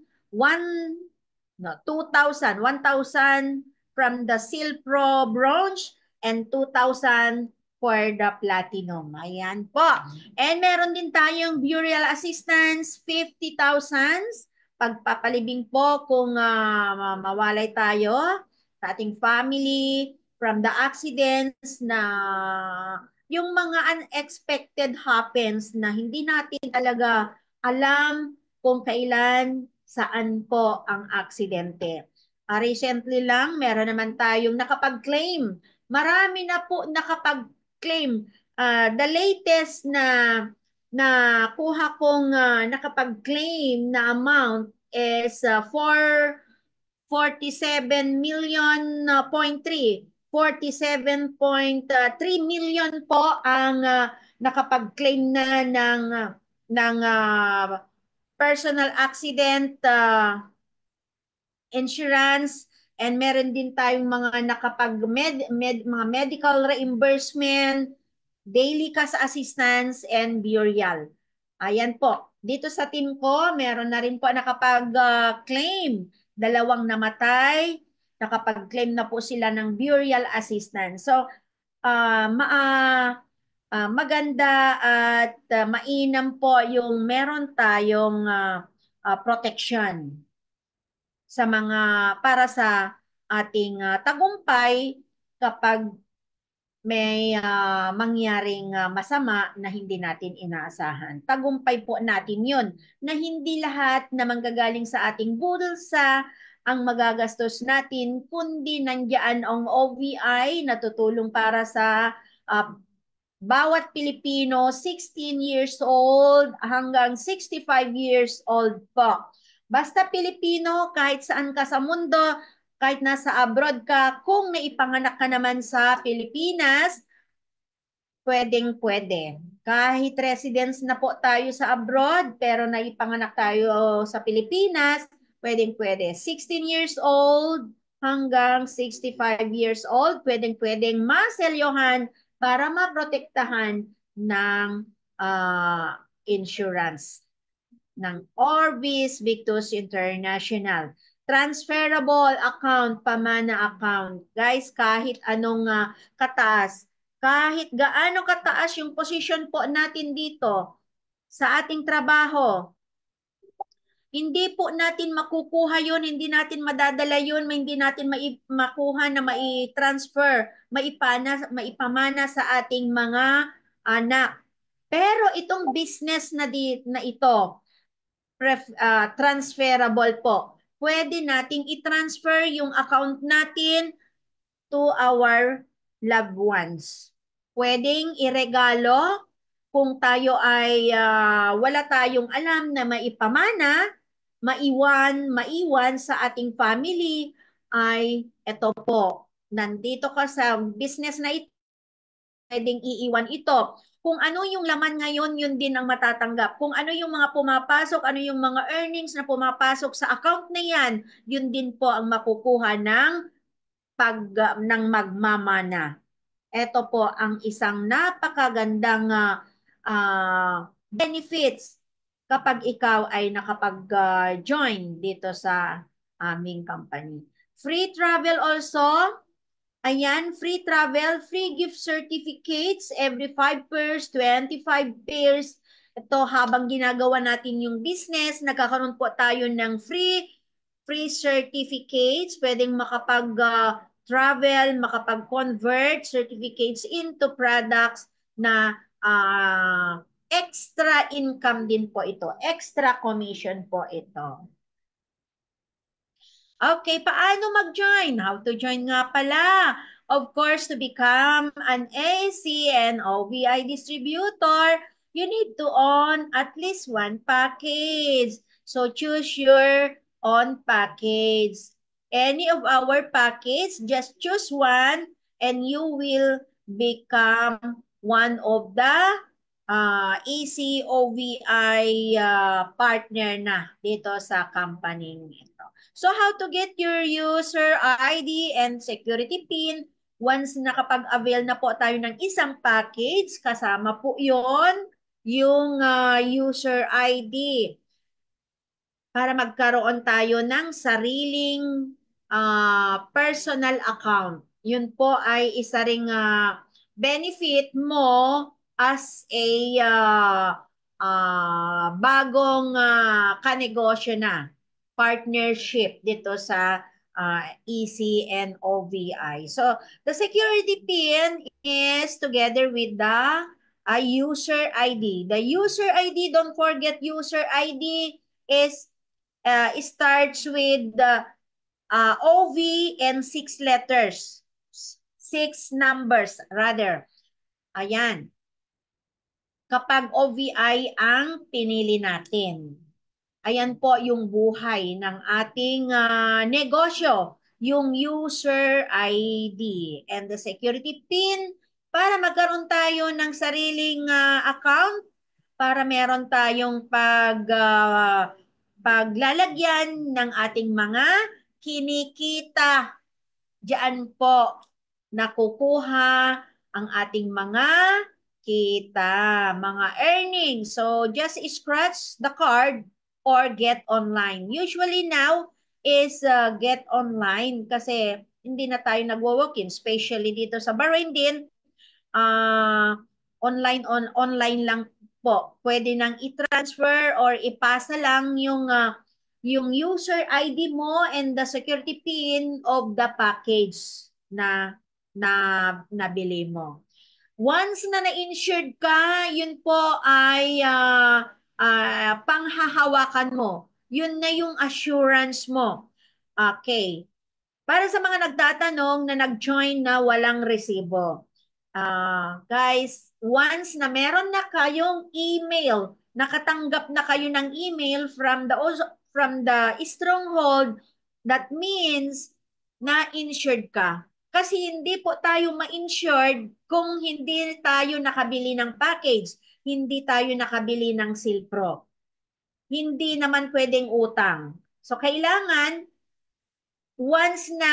No, 2,000, 1,000 from the Silpro bronze and 2,000 for the platinum. Ayan po. And meron din tayong burial assistance, 50,000. Pagpapalibing po kung mawalay tayo sa ating family from the accidents na yung mga unexpected happens na hindi natin talaga alam kung kailan, saan po ang aksidente. Recently lang, meron naman tayong nakapag-claim. Marami na po nakapag-claim. The latest na kuha kong nakapag-claim na amount is 47.3 million po ang nakapag-claim na ng personal accident insurance, and meron din tayong mga mga medical reimbursement, daily cash assistance, and burial. Ayan po. Dito sa team ko, meron na rin po nakapag-claim. Dalawang namatay. Nakapag-claim na po sila ng burial assistance. So, maganda at mainam po yung meron tayong protection sa mga para sa ating tagumpay kapag may mangyaring masama na hindi natin inaasahan. Tagumpay po natin yun na hindi lahat na manggagaling sa ating bulsa ang magagastos natin, kundi nandiyan ang OVI na tutulong para sa bawat Pilipino 16 years old hanggang 65 years old po. Basta Pilipino, kahit saan ka sa mundo, kahit nasa abroad ka, kung naipanganak ka naman sa Pilipinas, pwedeng-pwede. Kahit residents na po tayo sa abroad, pero naipanganak tayo sa Pilipinas, pwedeng-pwede. 16 years old hanggang 65 years old, pwedeng-pwedeng maselyohan para maprotektahan ng insurance ng Orbis Victus International. Transferable account, pamana account. Guys, kahit anong kataas, kahit gaano kataas yung position po natin dito sa ating trabaho, hindi po natin makukuha yun, hindi natin madadala yun, hindi natin makuha na mai-transfer, maipamana sa ating mga anak. Pero itong business na ito, transferable po. Pwede nating i-transfer yung account natin to our loved ones. Pwedeng iregalo kung tayo ay wala tayong alam na maipamana, maiwan sa ating family, ay ito po. Nandito ka sa business na ito, pwedeng iiwan ito. Kung ano yung laman ngayon, yun din ang matatanggap. Kung ano yung mga pumapasok, ano yung mga earnings na pumapasok sa account na yan, yun din po ang makukuha ng magmamana. Ito po ang isang napakagandang benefits kapag ikaw ay nakapag-join dito sa aming company. Free travel also. Ayan, free travel, free gift certificates every 5 pairs, 25 pairs. Ito, habang ginagawa natin yung business, nagkakaroon po tayo ng free certificates. Pwedeng makapag-travel, makapag-convert certificates into products na extra income din po ito. Extra commission po ito. Okay, paano mag-join? How to join nga pala? Of course, to become an AC and OBI distributor, you need to own at least one package. So choose your own package. Any of our package, just choose one and you will become one of the ECOVI partner na dito sa company ito. So how to get your user ID and security PIN once nakapag-avail na po tayo ng isang package, kasama po yon yung user ID. para magkaroon tayo ng sariling personal account. Yun po ay isa ring benefit mo as a bagong kanegosyo na partnership dito sa EC and OVI. So, the security PIN is together with the user ID. The user ID, don't forget user ID is starts with the OV and 6 letters. 6 numbers rather. Ayan. Kapag OVI ang pinili natin. Ayan po yung buhay ng ating negosyo, yung user ID and the security PIN para magkaroon tayo ng sariling account, para meron tayong paglalagyan ng ating mga kinikita. Diyan po nakukuha ang ating mga kita, mga earnings. So just scratch the card or get online. Usually now is get online kasi hindi na tayo nagwo-walk-in, especially dito sa Bahrain din. Online lang po. Pwede nang i-transfer or ipasa lang yung user ID mo and the security PIN of the package na nabili mo. Once na na-insured ka, yun po ay panghahawakan mo. Yun na yung assurance mo. Okay. Para sa mga nagtatanong na nag-join na walang resibo. Guys, once na meron na kayong email, nakatanggap na kayo ng email from the stronghold, that means na insured ka. Kasi hindi po tayo ma-insured kung hindi tayo nakabili ng package, hindi tayo nakabili ng Silpro. Hindi naman pwedeng utang. So kailangan once na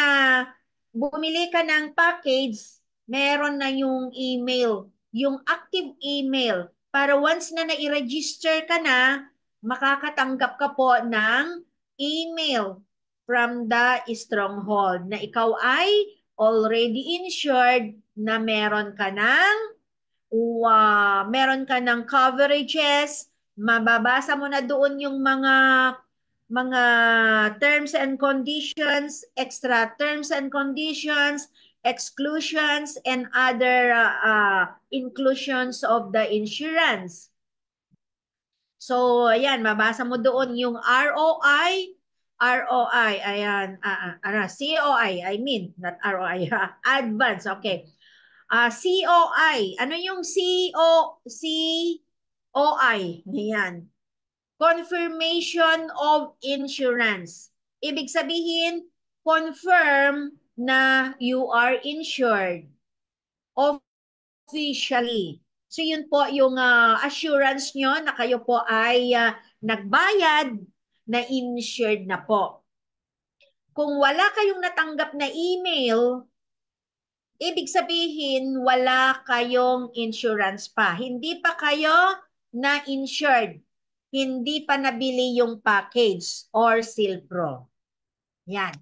bumili ka ng package, meron na yung email, yung active email, para once na na-register ka na, makakatanggap ka po ng email from the stronghold na ikaw ay already insured, na meron ka ng coverages, mababasa mo na doon yung mga terms and conditions, extra terms and conditions, exclusions, and other inclusions of the insurance. So, ayan, mabasa mo doon yung ROI, ayan, COI, I mean, not ROI, advance, okay. COI, ano yung COI? Ayan. Confirmation of insurance. Ibig sabihin, confirm na you are insured officially. So yun po yung assurance nyo na kayo po ay nagbayad, na insured na po. Kung wala kayong natanggap na email, ibig sabihin wala kayong insurance pa. Hindi pa kayo na insured. Hindi pa nabili yung package or Silpro. Yan.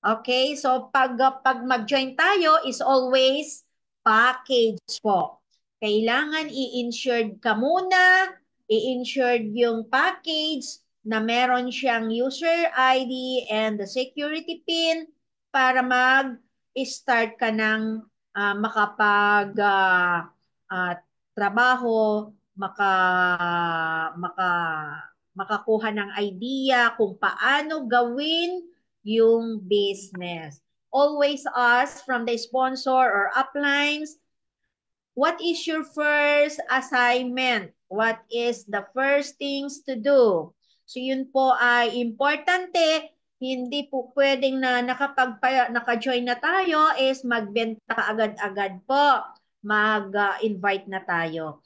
Okay, so pag mag-join tayo is always package po. Kailangan i-insured ka muna, i-insured yung package na meron siyang user ID and the security PIN para mag-start ka ng makapag trabaho, maka makakuha ng idea kung paano gawin yung business. Always ask from the sponsor or uplines, what is your first assignment? What is the first things to do? So yun po ay importante. Hindi po pwedeng na naka-join na tayo is magbenta ka agad-agad po. Mag-invite na tayo.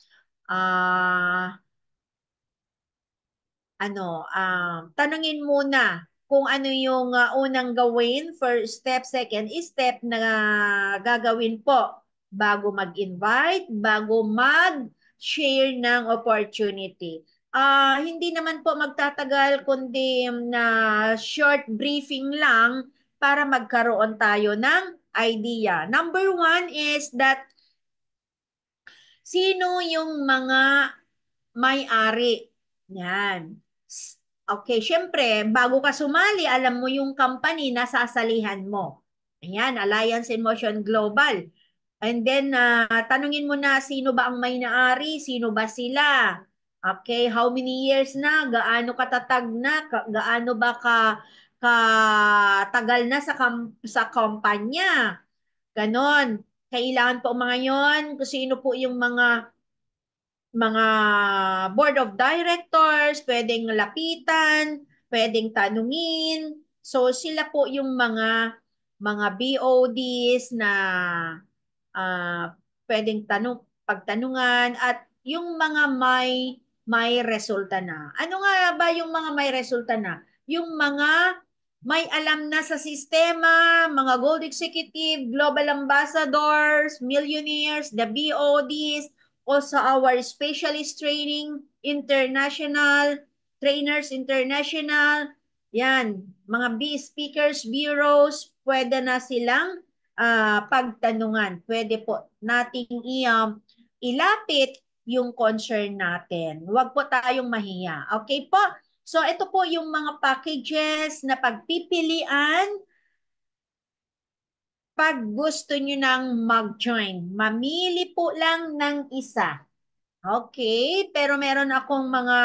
Tanungin muna kung ano yung unang gawin, first step, second step na gagawin po bago mag-invite, bago mag-share ng opportunity. Hindi naman po magtatagal kundi na short briefing lang para magkaroon tayo ng idea. Number one is that sino yung mga may-ari. Yan. Okay, syempre, bago ka sumali, alam mo yung company na sasalihan mo. Ayan, Alliance in Motion Global. And then, tanungin mo na sino ba ang may-ari, sino ba sila? Okay, how many years na, gaano katatag na, gaano ba katagal na sa kumpanya. Ganon. Kailangan po mga yon, kung sino po yung mga board of directors, pwedeng lapitan, pwedeng tanungin. So sila po yung mga BODs na pwedeng pagtanungan at yung mga may resulta na. Ano nga ba yung mga may resulta na? Yung mga may alam na sa sistema, mga gold executive, global ambassadors, millionaires, the BODs, also our specialist training, international, trainers international, yan, mga speakers bureaus, pwede na silang pagtanungan. Pwede po nating ilapit yung concern natin. Huwag po tayong mahiya. Okay po? So ito po yung mga packages na pagpipilian pag gusto nyo nang mag-join. Mamili po lang ng isa. Okay, pero meron akong mga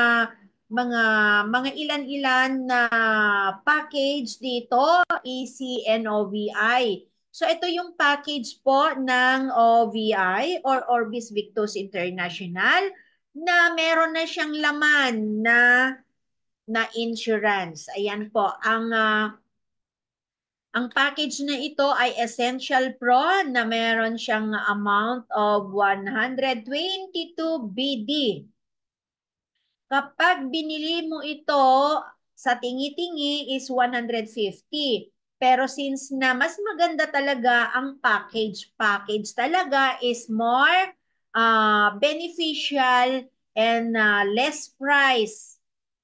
mga ilan-ilan na package dito, ECNOVI. So ito yung package po ng OVI or Orbis Victus International na meron na siyang laman na insurance. Ayan po, ang package na ito ay Essential Pro na meron siyang amount of 122 BD. Kapag binili mo ito sa tingi-tingi is 150. Pero since na mas maganda talaga ang package, package talaga is more beneficial and less price.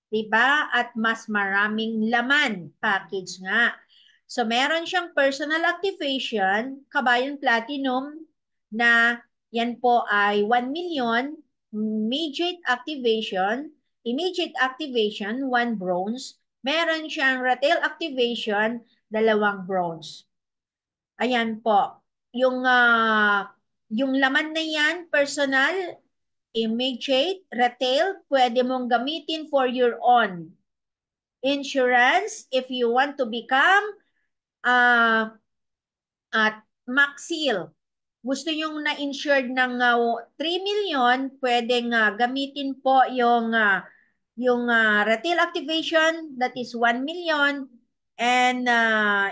Diba? At mas maraming laman package nga. So meron siyang personal activation, Kabayan Platinum, na yan po ay 1 million, immediate activation, 1 bronze. Meron siyang retail activation, 2 bronze. Ayan po. Yung laman na yan, personal, immediate, retail, pwede mong gamitin for your own insurance if you want to become uh, at Maxil. Gusto yung na-insured ng 3 million, pwedeng gamitin po yung retail activation, that is 1 million, and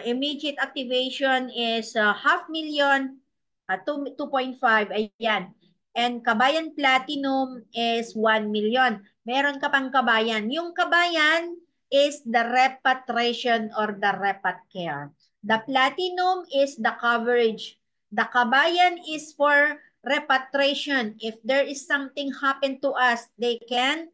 immediate activation is 500,000, 2.5, ayan. And Kabayan Platinum is 1 million. Meron ka pang Kabayan. Yung Kabayan is the repatriation or the repat care. The Platinum is the coverage. The Kabayan is for repatriation. If there is something happen to us, they can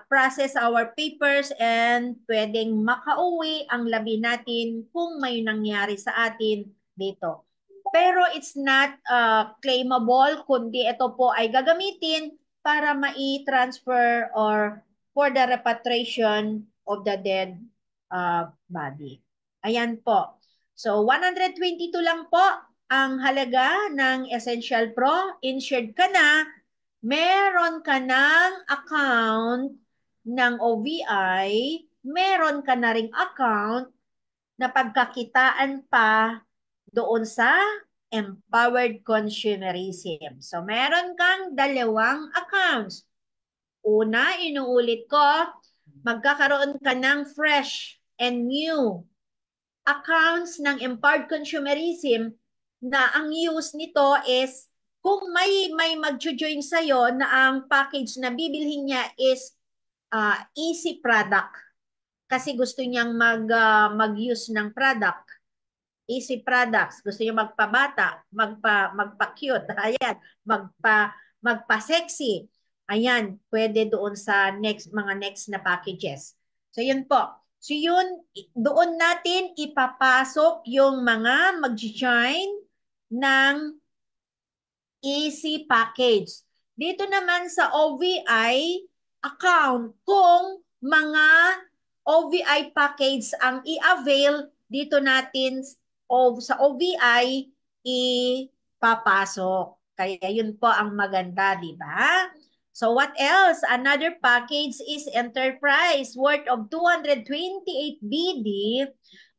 process our papers and pwedeng makauwi ang labi natin kung may nangyari sa atin dito. Pero it's not claimable, kundi ito po ay gagamitin para mai-transfer or for the repatriation of the dead body. Ayan po. So, 122 lang po ang halaga ng Essential Pro. Insured ka na, meron ka ng account ng OVI, meron ka na ring account na pagkakitaan pa doon sa empowered consumerism. So, meron kang 2 accounts. Una, inuulit ko, magkakaroon ka ng fresh and new accounts ng empowered consumerism na ang use nito is kung may mag-join sa'yo na ang package na bibilhin niya is easy product kasi gusto niyang mag-use ng product. Easy products. Gusto niya magpabata, magpa-cute, ayan, magpa-sexy. Ayan, pwede doon sa mga next na packages. So yun po. So yun, doon natin ipapasok yung mga mag-join ng easy package. Dito naman sa OVI account, kung mga OVI package ang i-avail, dito natin sa OVI ipapasok. Kaya yun po ang maganda, di ba? So what else? Another package is Enterprise worth of 228 BD.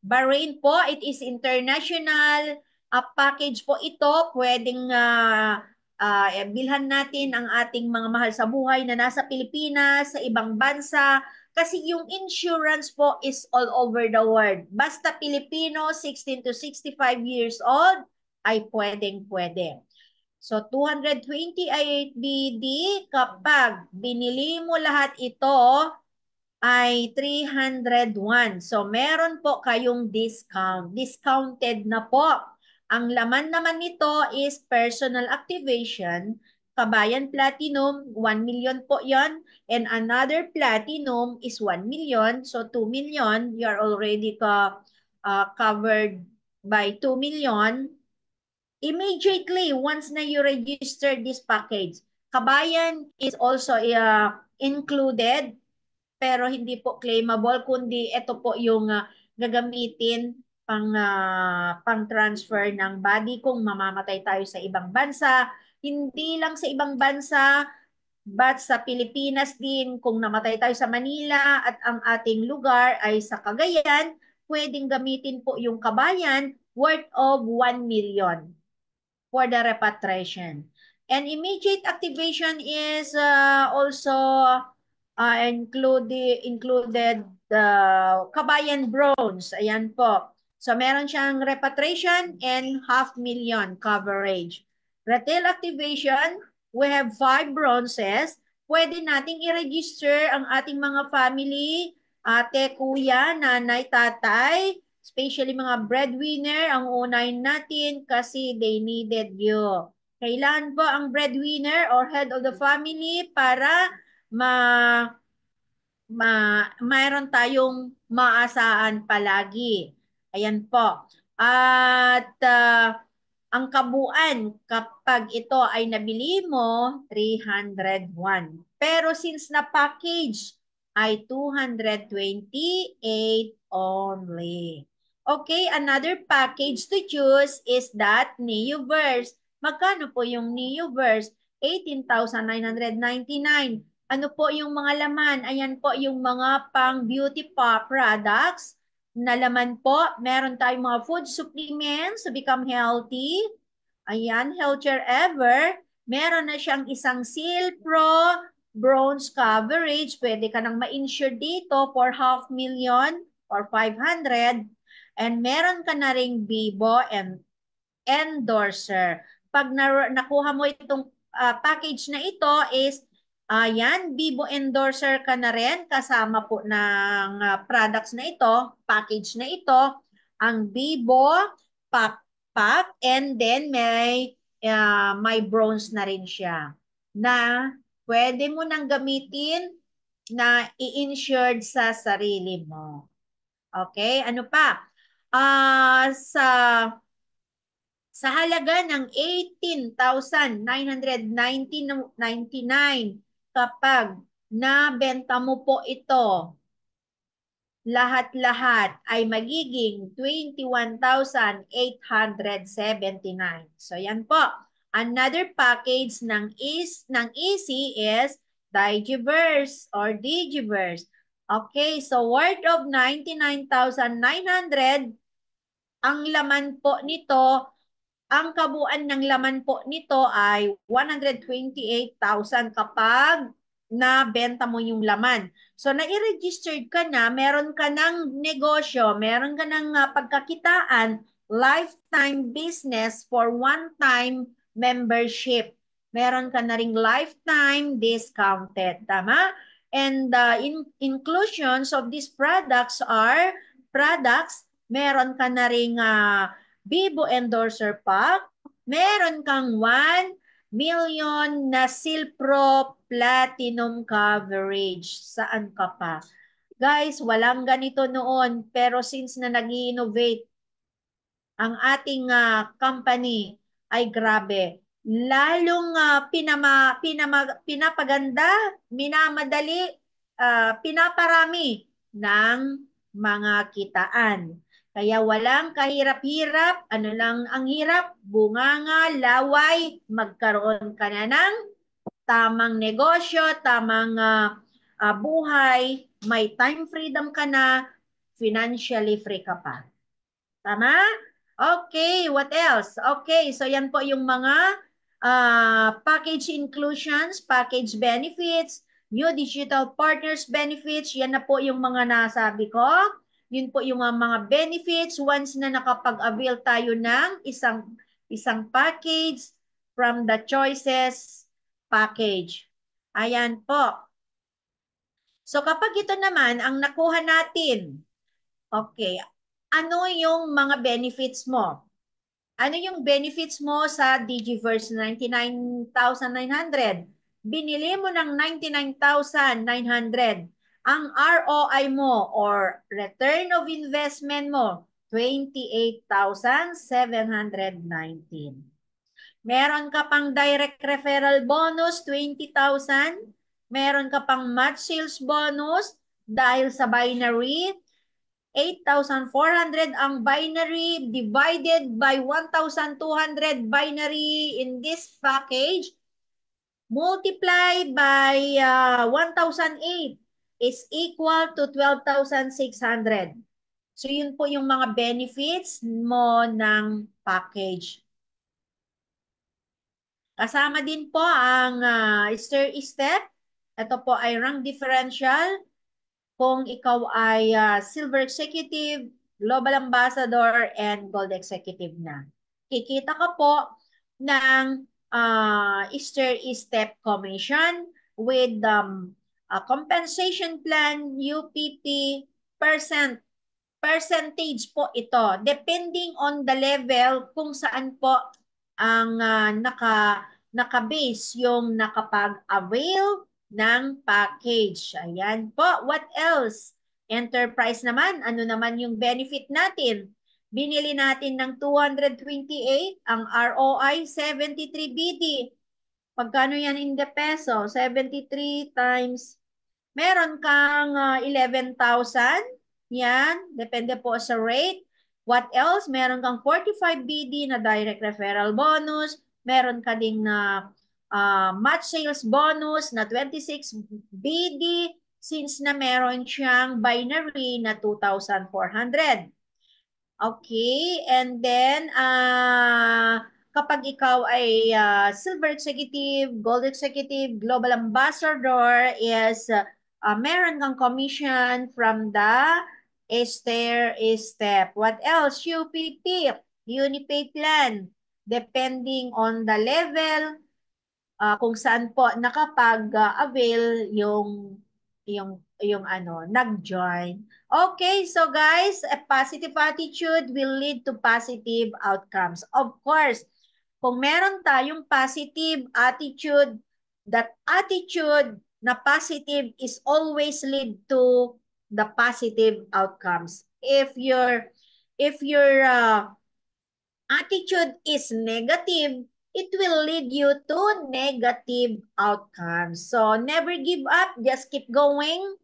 Bahrain po, it is international package po ito. Pwedeng bilhan natin ang ating mga mahal sa buhay na nasa Pilipinas, sa ibang bansa. Kasi yung insurance po is all over the world. Basta Pilipino, 16 to 65 years old, ay pwedeng-pwede. So, 228 BD, kapag binili mo lahat ito, ay 301. So, meron po kayong discount. Discounted na po. Ang laman naman nito is personal activation. Kabayan Platinum, 1 million po yon. And another Platinum is 1 million. So, 2 million. You are already covered by 2 million. Immediately, once na you register this package, Kabayan is also included, pero hindi po claimable, kundi ito po yung gagamitin pang transfer ng body kung mamamatay tayo sa ibang bansa. Hindi lang sa ibang bansa, but sa Pilipinas din, kung namatay tayo sa Manila at ang ating lugar ay sa Cagayan, pwedeng gamitin po yung Kabayan worth of 1 million for the repatriation. And immediate activation is also included the Kabayan Bronze. Ayan po. So meron siyang repatriation and 500,000 coverage. Retail activation, we have 5 bronzes. Pwede nating i-register ang ating mga family, ate, kuya, nanay, tatay, especially mga breadwinner, ang unahin natin kasi they needed you. Kailan po ang breadwinner or head of the family para ma mayroon tayong maasahan palagi. Ayan po. At ang kabuuan kapag ito ay nabili mo, 301. Pero since na package ay 228 only. Okay, another package to choose is that Neoverse. Magkano po yung Neoverse? 18,999. Ano po yung mga laman? Ayan po yung mga pang beauty products na laman po. Meron tayong mga food supplements to become healthy. Ayan, healthier ever. Meron na siyang isang Seal Pro bronze coverage. Pwede ka nang ma-insure dito for 500,000 or 500. And meron ka na ring Bibo and endorser. Pag nakuha mo itong package na ito is, ayan, Bibo endorser ka na rin kasama po ng products na ito, package na ito, ang Bibo pack, and then may bronze na rin siya na pwede mo nang gamitin na i-insured sa sarili mo. Okay, ano pa? Sa halaga ng 18,999 kapag nabenta mo po ito, lahat-lahat ay magiging 21,879. So yan po. Another package ng Easy is Digiverse or Digiverse. Okay, so worth of 99,900. Ang laman po nito, ang kabuuan ng laman po nito ay 128,000 kapag nabenta mo yung laman. So, nai-registered ka na, meron ka ng negosyo, meron ka ng pagkakitaan, lifetime business for one-time membership. Meron ka na ring lifetime discounted. Tama? And inclusions of these products are meron ka na ring Bibo Endorser Pack, meron kang 1 million na Silpro Platinum coverage. Saan ka pa? Guys, walang ganito noon. Pero since na nag-innovate ang ating company, ay grabe. Lalong pinapaganda, minamadali, pinaparami ng mga kitaan. Kaya walang kahirap-hirap, ano lang ang hirap, bunganga, laway, magkaroon ka na ng tamang negosyo, tamang buhay, may time freedom ka na, financially free ka pa. Tama? Okay, what else? Okay, so yan po yung mga package inclusions, package benefits, new digital partners benefits. Yan na po yung mga nasabi ko. Yun po yung mga benefits once na nakapag-avail tayo ng isang package from the choices package. Ayan po. So kapag ito naman ang nakuha natin, okay, ano yung mga benefits mo? Ano yung benefits mo sa Digiverse 99,900? Binili mo ng 99,900. Ang ROI mo or return of investment mo, 28,719. Meron ka pang direct referral bonus, 20,000. Meron ka pang match sales bonus dahil sa binary, 8,400 ang binary divided by 1,200 binary in this package. Multiply by 1,008 is equal to 12,600. So yun po yung mga benefits mo ng package. Kasama din po ang step. Ito po ay rank differential. Kung ikaw ay Silver Executive, Global Ambassador, and Gold Executive na. Kikita ka po ng step commission with compensation plan, UPP, percentage po ito. Depending on the level kung saan po ang naka-base yung nakapag-avail ng package. Ayan po. What else? Enterprise naman. Ano naman yung benefit natin? Binili natin ng 228. Ang ROI, 73 BD. Pagkano yan in the peso? 73 times. Meron kang 11,000. Yan. Depende po sa rate. What else? Meron kang 45 BD na direct referral bonus. Meron ka ding na match sales bonus na 26 BD since na meron siyang binary na 2,400. Okay, and then kapag ikaw ay Silver Executive, Gold Executive, Global Ambassador is meron kang commission from the step. What else? UPP, Unipay Plan. Depending on the level, kung saan po nakapag-avail yung nag-join. Okay, so guys, a positive attitude will lead to positive outcomes. Of course, kung meron tayong positive attitude, that attitude na positive is always lead to the positive outcomes. If your attitude is negative, it will lead you to negative outcomes. So never give up, just keep going.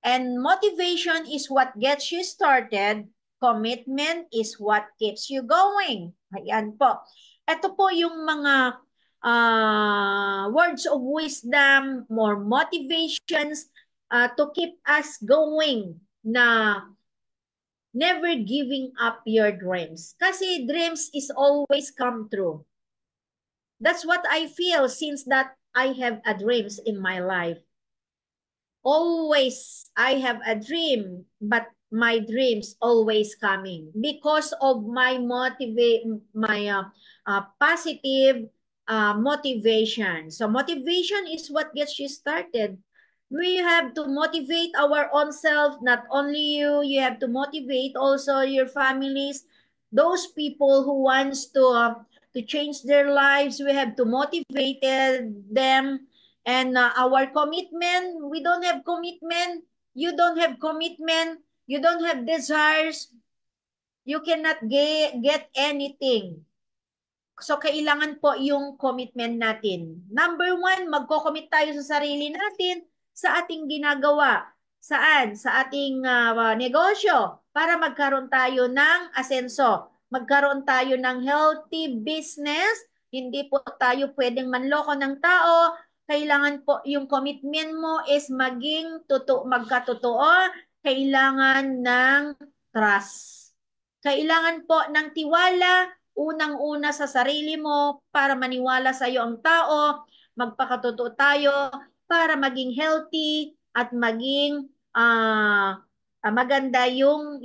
And motivation is what gets you started. Commitment is what keeps you going. Ayan po. Ito po yung mga words of wisdom, more motivations to keep us going na never giving up your dreams. Kasi dreams is always come true. That's what I feel since that I have a dreams in my life. Always I have a dream, but my dreams always coming because of my positive motivation. So motivation is what gets you started. We have to motivate our own self, not only you have to motivate also your families, those people who wants to to change their lives. We have to motivate them. And our commitment, we don't have commitment. You don't have commitment. You don't have desires. You cannot get anything. So, kailangan po yung commitment natin. Number one, magko-commit tayo sa sarili natin sa ating ginagawa. Saan? Sa ating negosyo para magkaroon tayo ng asenso. Magkaroon tayo ng healthy business. Hindi po tayo pwedeng manloko ng tao. Kailangan po yung commitment mo is maging magkatotoo. Kailangan ng trust. Kailangan po ng tiwala. Unang-una sa sarili mo para maniwala sa iyo ang tao, magpakatotoo tayo para maging healthy at maging maganda yung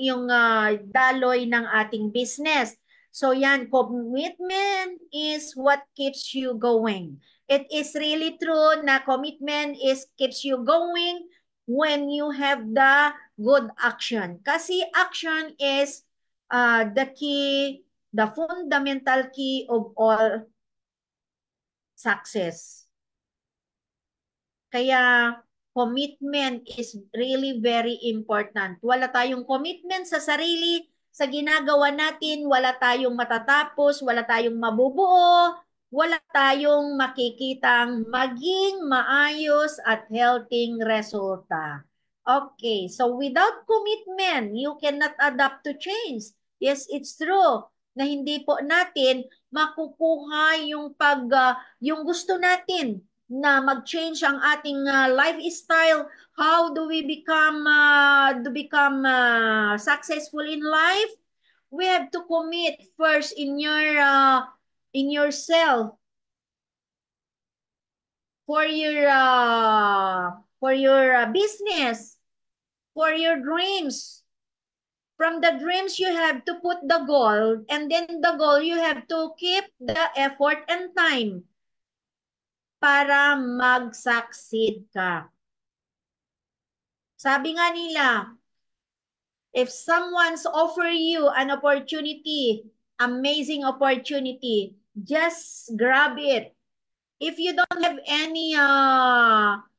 daloy ng ating business. So yan, commitment is what keeps you going. It is really true na commitment keeps you going when you have the good action. Kasi action is the key, the fundamental key of all success. Kaya commitment is really very important. Wala tayong commitment sa sarili, sa ginagawa natin, wala tayong matatapos, wala tayong mabubuo, wala tayong makikitang maging maayos at healthy resulta. Okay, so without commitment, you cannot adapt to change. Yes, it's true na hindi po natin makukuha yung gusto natin na mag-change ang ating lifestyle. How do we become successful in life? We have to commit first in yourself for your business, for your dreams. From the dreams, you have to put the goal, and then the goal, you have to keep the effort and time para mag-succeed ka. Sabi nga nila, if someone's offer you an opportunity, amazing opportunity, just grab it. If you don't have any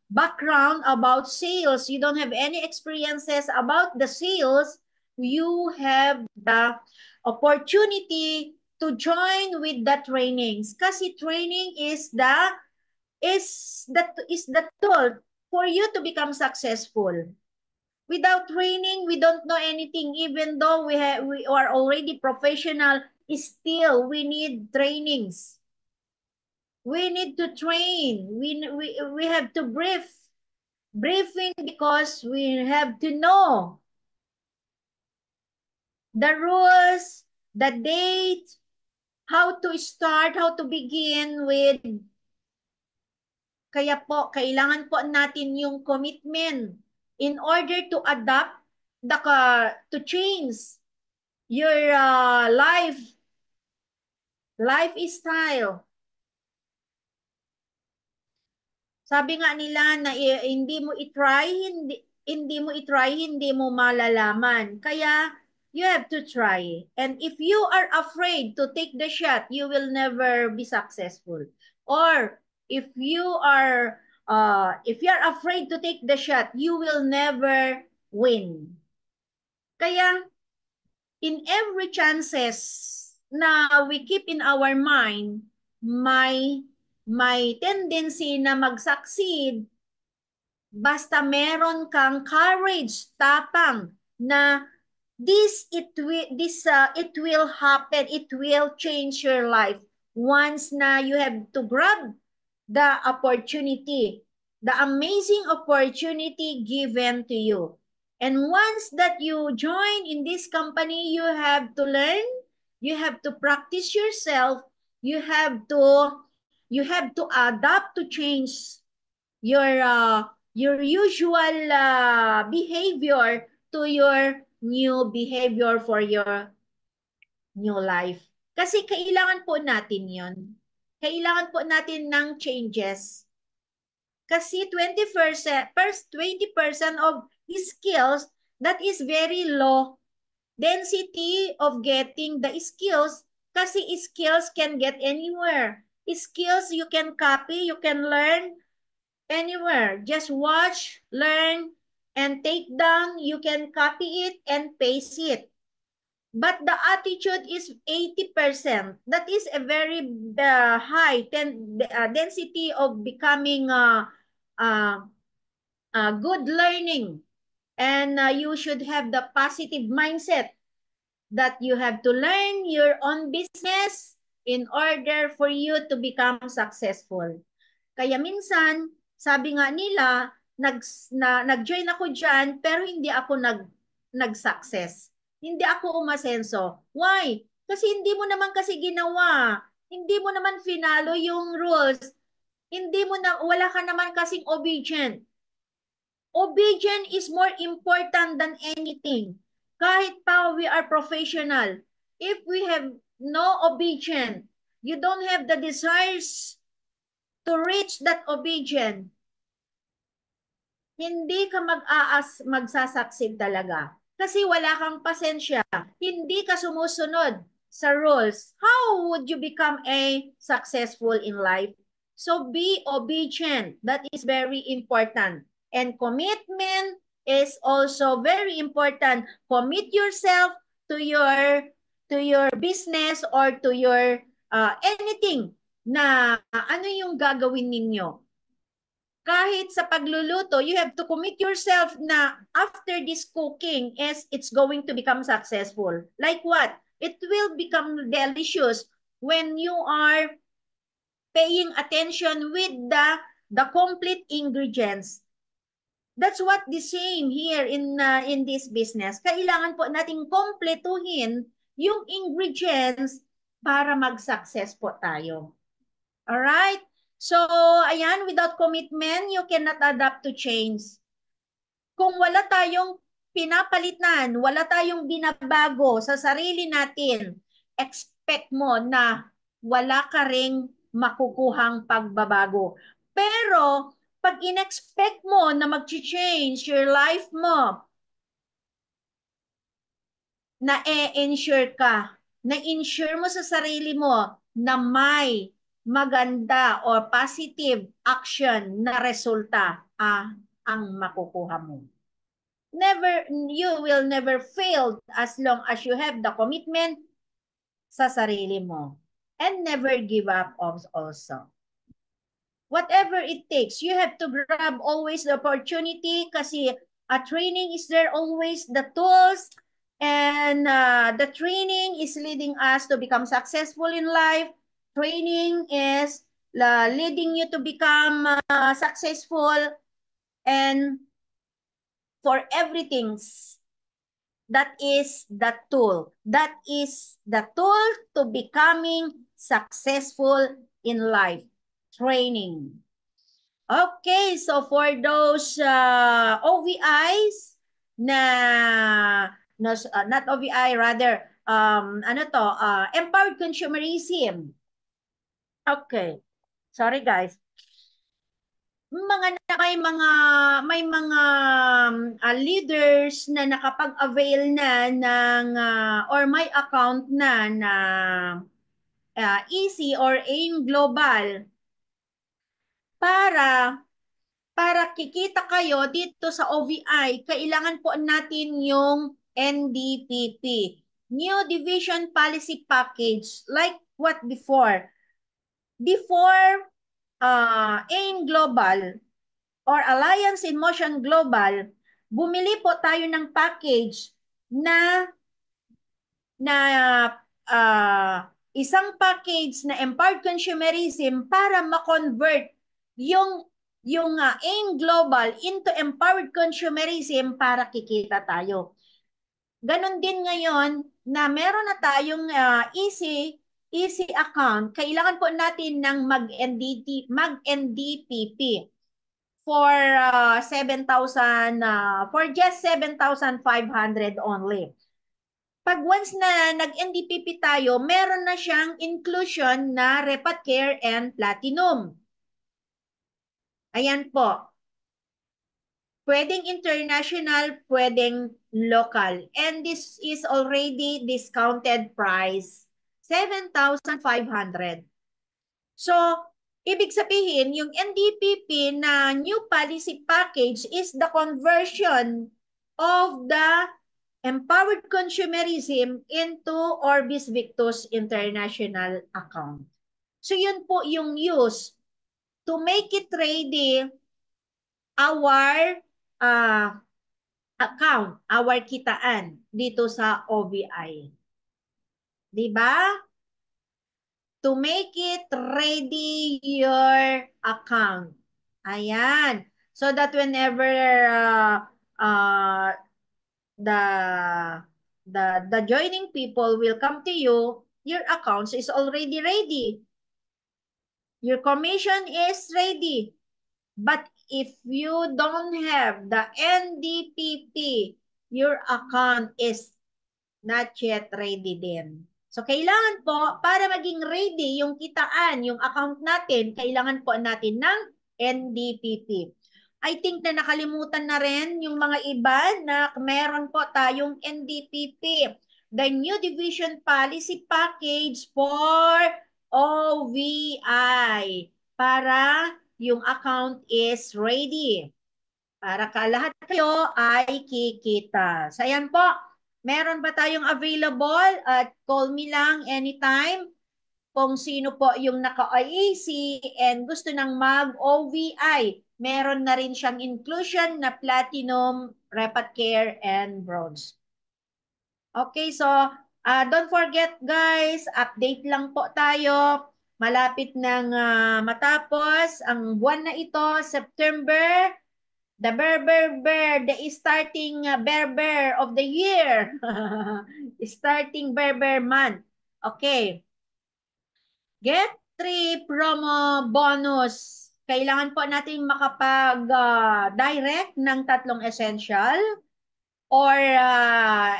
background about sales, you don't have any experiences about the sales, you have the opportunity to join with the trainings. Kasi training is the tool for you to become successful. Without training, we don't know anything. Even though we are already professional, still we need trainings. We need to train. We have to briefing because we have to know the rules, the date, how to start, how to begin with. Kaya po, kailangan po natin yung commitment in order to adapt, to change your lifestyle. Sabi nga nila na hindi mo i-try, hindi mo malalaman. Kaya you have to try. And if you are afraid to take the shot, you will never be successful. Or if you are afraid to take the shot, you will never win. Kaya in every chances na we keep in our mind, may tendency na mag-succeed basta meron kang courage, tapang na it will happen, it will change your life once na you have to grab the opportunity, the amazing opportunity given to you. And once that you join in this company, you have to learn, you have to practice yourself, you have to adapt to change your usual behavior to your new behavior for your new life. Kasi kailangan po natin yun. Kailangan po natin ng changes. Kasi 20% of skills, that is very low density of getting the skills. Kasi skills can get anywhere. Skills you can copy, you can learn anywhere. Just watch, learn, and take down. You can copy it and paste it. But the attitude is 80%. That is a very high density of becoming uh, good learning. And you should have the positive mindset that you have to learn your own business in order for you to become successful. Kaya minsan, sabi nga nila, nag-join ako dyan, pero hindi ako nag-success. Hindi ako umasenso. Why? Kasi hindi mo naman kasi ginawa. Hindi mo naman finalo yung rules. Hindi mo na, wala ka naman kasing obedient. Obedience is more important than anything. Kahit pa we are professional, if we have no obedience, you don't have the desires to reach that obedience, hindi ka magsasucceed talaga. Kasi wala kang pasensya. Hindi ka sumusunod sa rules. How would you become a successful in life? So be obedient. That is very important. And commitment is also very important. Commit yourself to your business or to your anything na ano yung gagawin ninyo. Kahit sa pagluluto, you have to commit yourself na after this cooking is it's going to become successful. Like what? It will become delicious when you are paying attention with the complete ingredients. That's what the same here in this business. Kailangan po nating kompletuhin yung ingredients para mag-success po tayo. Alright? So, ayan, without commitment, you cannot adapt to change. Kung wala tayong pinapalitan, wala tayong binabago sa sarili natin, expect mo na wala ka ring makukuhang pagbabago. Pero, pag in-expect mo na mag-change your life mo, na e-insure ka, na insure mo sa sarili mo na may maganda or positive action na resulta ang makukuha mo. You will never fail as long as you have the commitment sa sarili mo. And never give up also. Whatever it takes, you have to grab always the opportunity kasi a training is there always the tools and the training is leading us to become successful in life. Training is leading you to become successful and for everything. That is the tool. That is the tool to becoming successful in life. Training. Okay, so for those OVIs not OVI, rather, empowered consumerism. Okay. Sorry guys. May mga leaders na nakapag-avail na ng or may account na EC or AIM Global para kikita kayo dito sa OVI, kailangan po natin yung NDPP, New Division Policy Package, like what before. Before AIM Global or Alliance in Motion Global, bumili po tayo ng package na isang package na empowered consumerism para ma-convert yung AIM Global into empowered consumerism para kikita tayo. Ganon din ngayon na meron na tayong easy account, kailangan po natin ng mag-NDPP for 7,000 for just 7,500 only. Pag once na nag-NDPP tayo, meron na siyang inclusion na Repatcare and Platinum. Ayan po. Pwedeng international, pwedeng local. And this is already discounted price. 7,500. So, ibig sabihin, yung NDPP na new policy package is the conversion of the empowered consumerism into Orbis Victus International account. So, yun po yung use to make it ready our uh, account, our kitaan dito sa OVI. Di ba? To make it ready your account. Ayan. So that whenever uh, the the joining people will come to you, your accounts is already ready. Your commission is ready. But if you don't have the NDPP, your account is not yet ready din. So, kailangan po, para maging ready yung kitaan, yung account natin, kailangan po natin ng NDPP. I think na nakalimutan na rin yung mga iba na meron po tayong NDPP. The New Division Policy Package for OVI para yung account is ready. Para lahat kayo ay kikita. So, ayan po. Meron ba tayong available? At call me lang anytime kung sino po yung naka-IAC and gusto ng mag-OVI. Meron na rin siyang inclusion na platinum, repat care, and bronze. Okay, so don't forget guys, update lang po tayo. Malapit nang matapos ang buwan na ito, September. The Berber, the starting Berber of the year. Starting Berber month. Okay. Get 3 promo bonus. Kailangan po natin makapag-direct ng tatlong essential or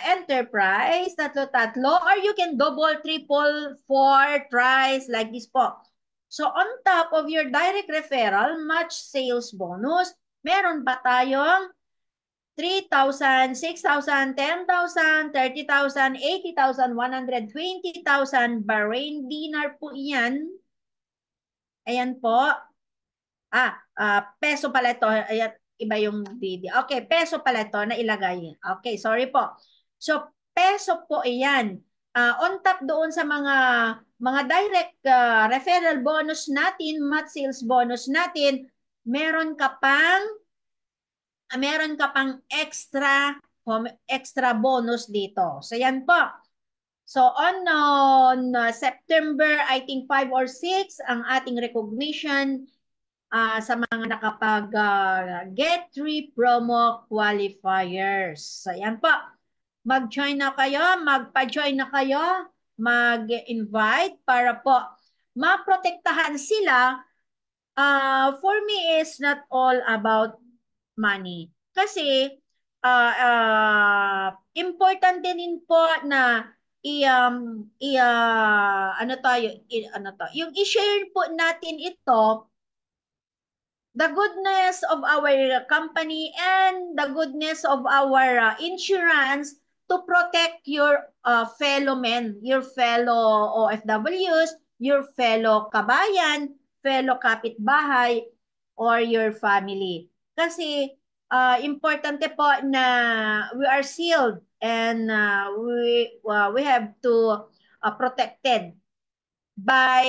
enterprise, tatlo-tatlo, or you can double, triple, four, tries, like this po. So on top of your direct referral, match sales bonus, meron pa tayong 3,000, 6,000, 10,000, 30,000, 80,000, 120,000 Bahrain dinar po yan. Ayan po. Peso pala ito. Ayan, iba yung video. Okay, peso pala ito na ilagay. Okay, sorry po. So, peso po iyan. On top doon sa mga direct referral bonus natin, mat sales bonus natin, meron ka pang extra bonus dito. So, yan po. So, on September, I think 5 or 6, ang ating recognition sa mga nakapag-get 3 promo qualifiers. So, yan po. Mag-join na kayo, magpa-join na kayo, mag-invite para po maprotektahan sila. For me, it's not all about money. Kasi, importante din po na yung i-share po natin ito, the goodness of our company and the goodness of our insurance to protect your fellow men, your fellow OFWs, your fellow kabayan, fellow kapitbahay, or your family. Kasi importante po na we are sealed and we have to protected by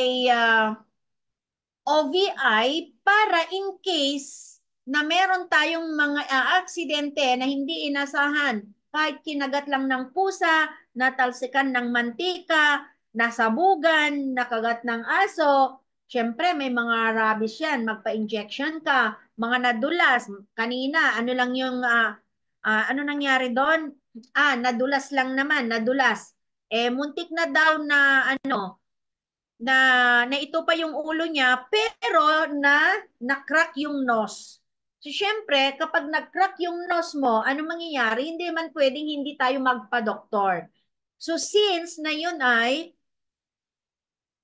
OVI para in case na meron tayong mga aksidente na hindi inasahan, kahit kinagat lang ng pusa, natalsikan ng mantika, nasabugan, nakagat ng aso, syempre may mga rabies yan, magpa-injection ka, mga nadulas, kanina, ano lang yung, ano nangyari doon? Nadulas lang naman, nadulas. Muntik na daw na ano, na ito pa yung ulo niya, pero na-crack yung nose. So, syempre, kapag nag-crack yung nose mo, ano mangyayari? Hindi man pwedeng hindi tayo magpa-doktor. So, since na yun ay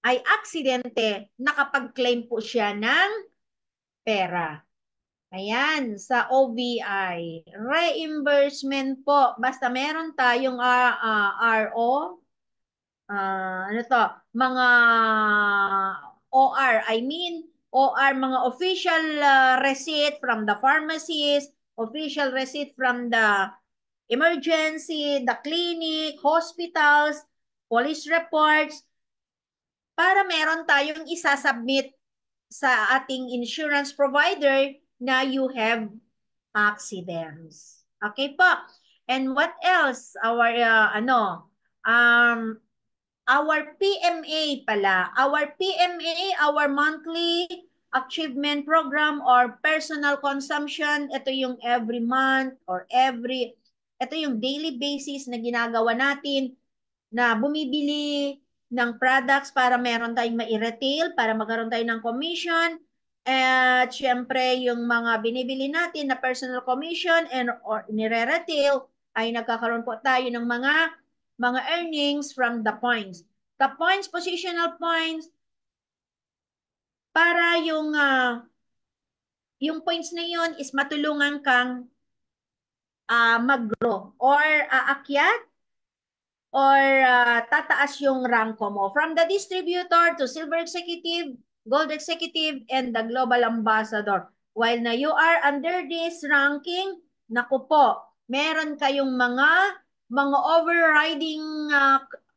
aksidente, nakapag-claim po siya ng pera. Ayan, sa OVI. Reimbursement po. Basta meron tayong RO, ano to, mga OR, I mean, OR, mga official receipt from the pharmacist, official receipt from the emergency, the clinic, hospitals, police reports, para meron tayong isasubmit sa ating insurance provider na you have accidents. Okay po. And what else? Um, our PMA pala. Our PMA, our monthly achievement program or personal consumption, ito yung every month or ito yung daily basis na ginagawa natin na bumibili ng products para meron tayong mai-retail, para magkaroon tayo ng commission. At syempre, yung mga binibili natin na personal commission and or nire-retail ay nagkakaroon po tayo ng mga earnings from the points. The points, positional points, para yung points na yun is matulungan kang mag-grow or aakyat or tataas yung ranko mo. From the distributor to silver executive, gold executive, and the global ambassador. While na you are under this ranking, naku po, meron kayong mga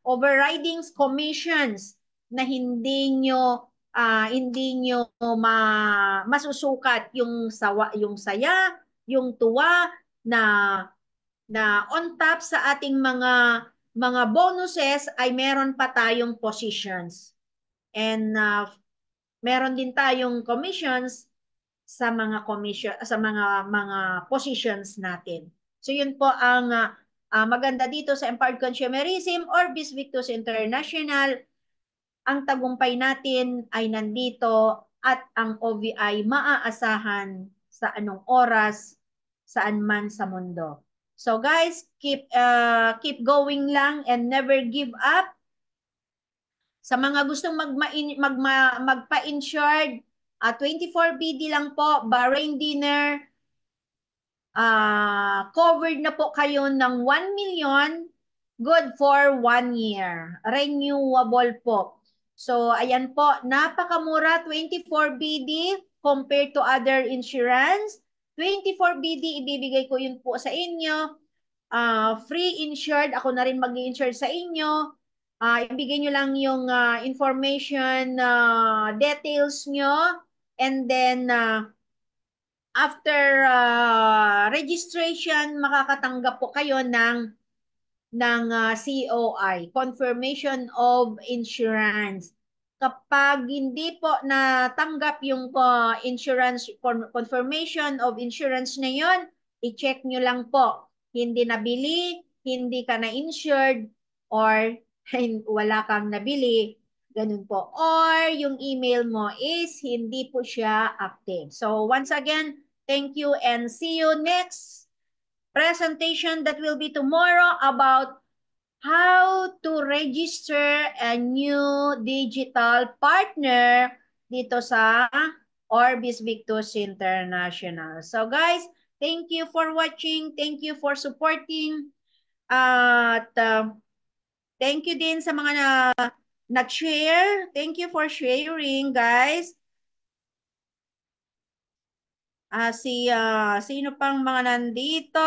overridings commissions na hindi nyo masusukat yung saya, yung tuwa na on top sa ating mga bonuses ay meron pa tayong positions. And meron din tayong commissions sa mga positions natin. So yun po ang maganda dito sa Empowered Consumerism or Bisvictus International. Ang tagumpay natin ay nandito at ang OVI maaasahan sa anong oras, saan man sa mundo. So guys, keep going lang and never give up. Sa mga gustong magpa-insured, 24 BD lang po, Bahrain dinner, covered na po kayo ng 1 million, good for 1 year. Renewable po. So, ayan po, napakamura, 24 BD compared to other insurance. 24 BD, ibibigay ko yun po sa inyo. Free insured, ako na rin mag-i-insure sa inyo. Ibigay nyo lang yung information, details nyo. And then, after registration, makakatanggap po kayo ng COI, Confirmation of Insurance. Kapag hindi po natanggap yung insurance confirmation of insurance na yon, i-check nyo lang po. Hindi nabili, hindi ka na-insured, or wala kang nabili, ganun po. Or yung email mo is hindi po siya active. So once again, thank you and see you next presentation that will be tomorrow about how to register a new digital partner dito sa Orbis Victus International. So guys, thank you for watching. Thank you for supporting. At thank you din sa mga nag-share. Thank you for sharing, guys. Sino pang mga nandito?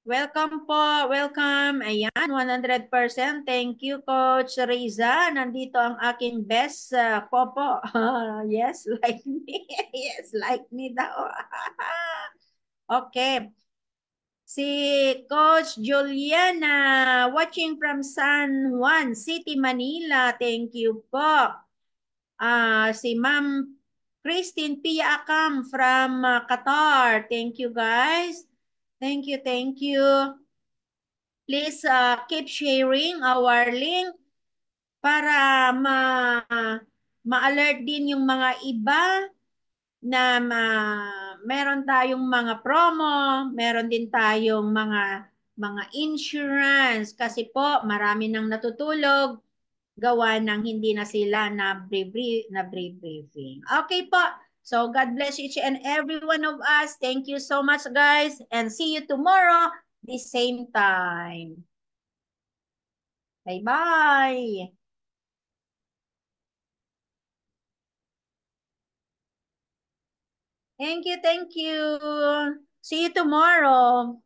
Welcome po, welcome. Ayan, 100%. Thank you, Coach Riza. Nandito ang aking best popo. Yes, like me. Yes, like me daw. Okay. Si Coach Juliana, watching from San Juan City, Manila. Thank you po. Si Ma'am Christine Pia Akam from Qatar. Thank you, guys. Thank you, thank you. Please keep sharing our link para ma-alert din yung mga iba na meron tayong mga promo, meron din tayong mga insurance kasi po marami nang natutulog gawa ng hindi na sila na briefing. Okay po. So God bless each and every one of us. Thank you so much, guys, and see you tomorrow the same time. Bye-bye. Thank you, thank you. See you tomorrow.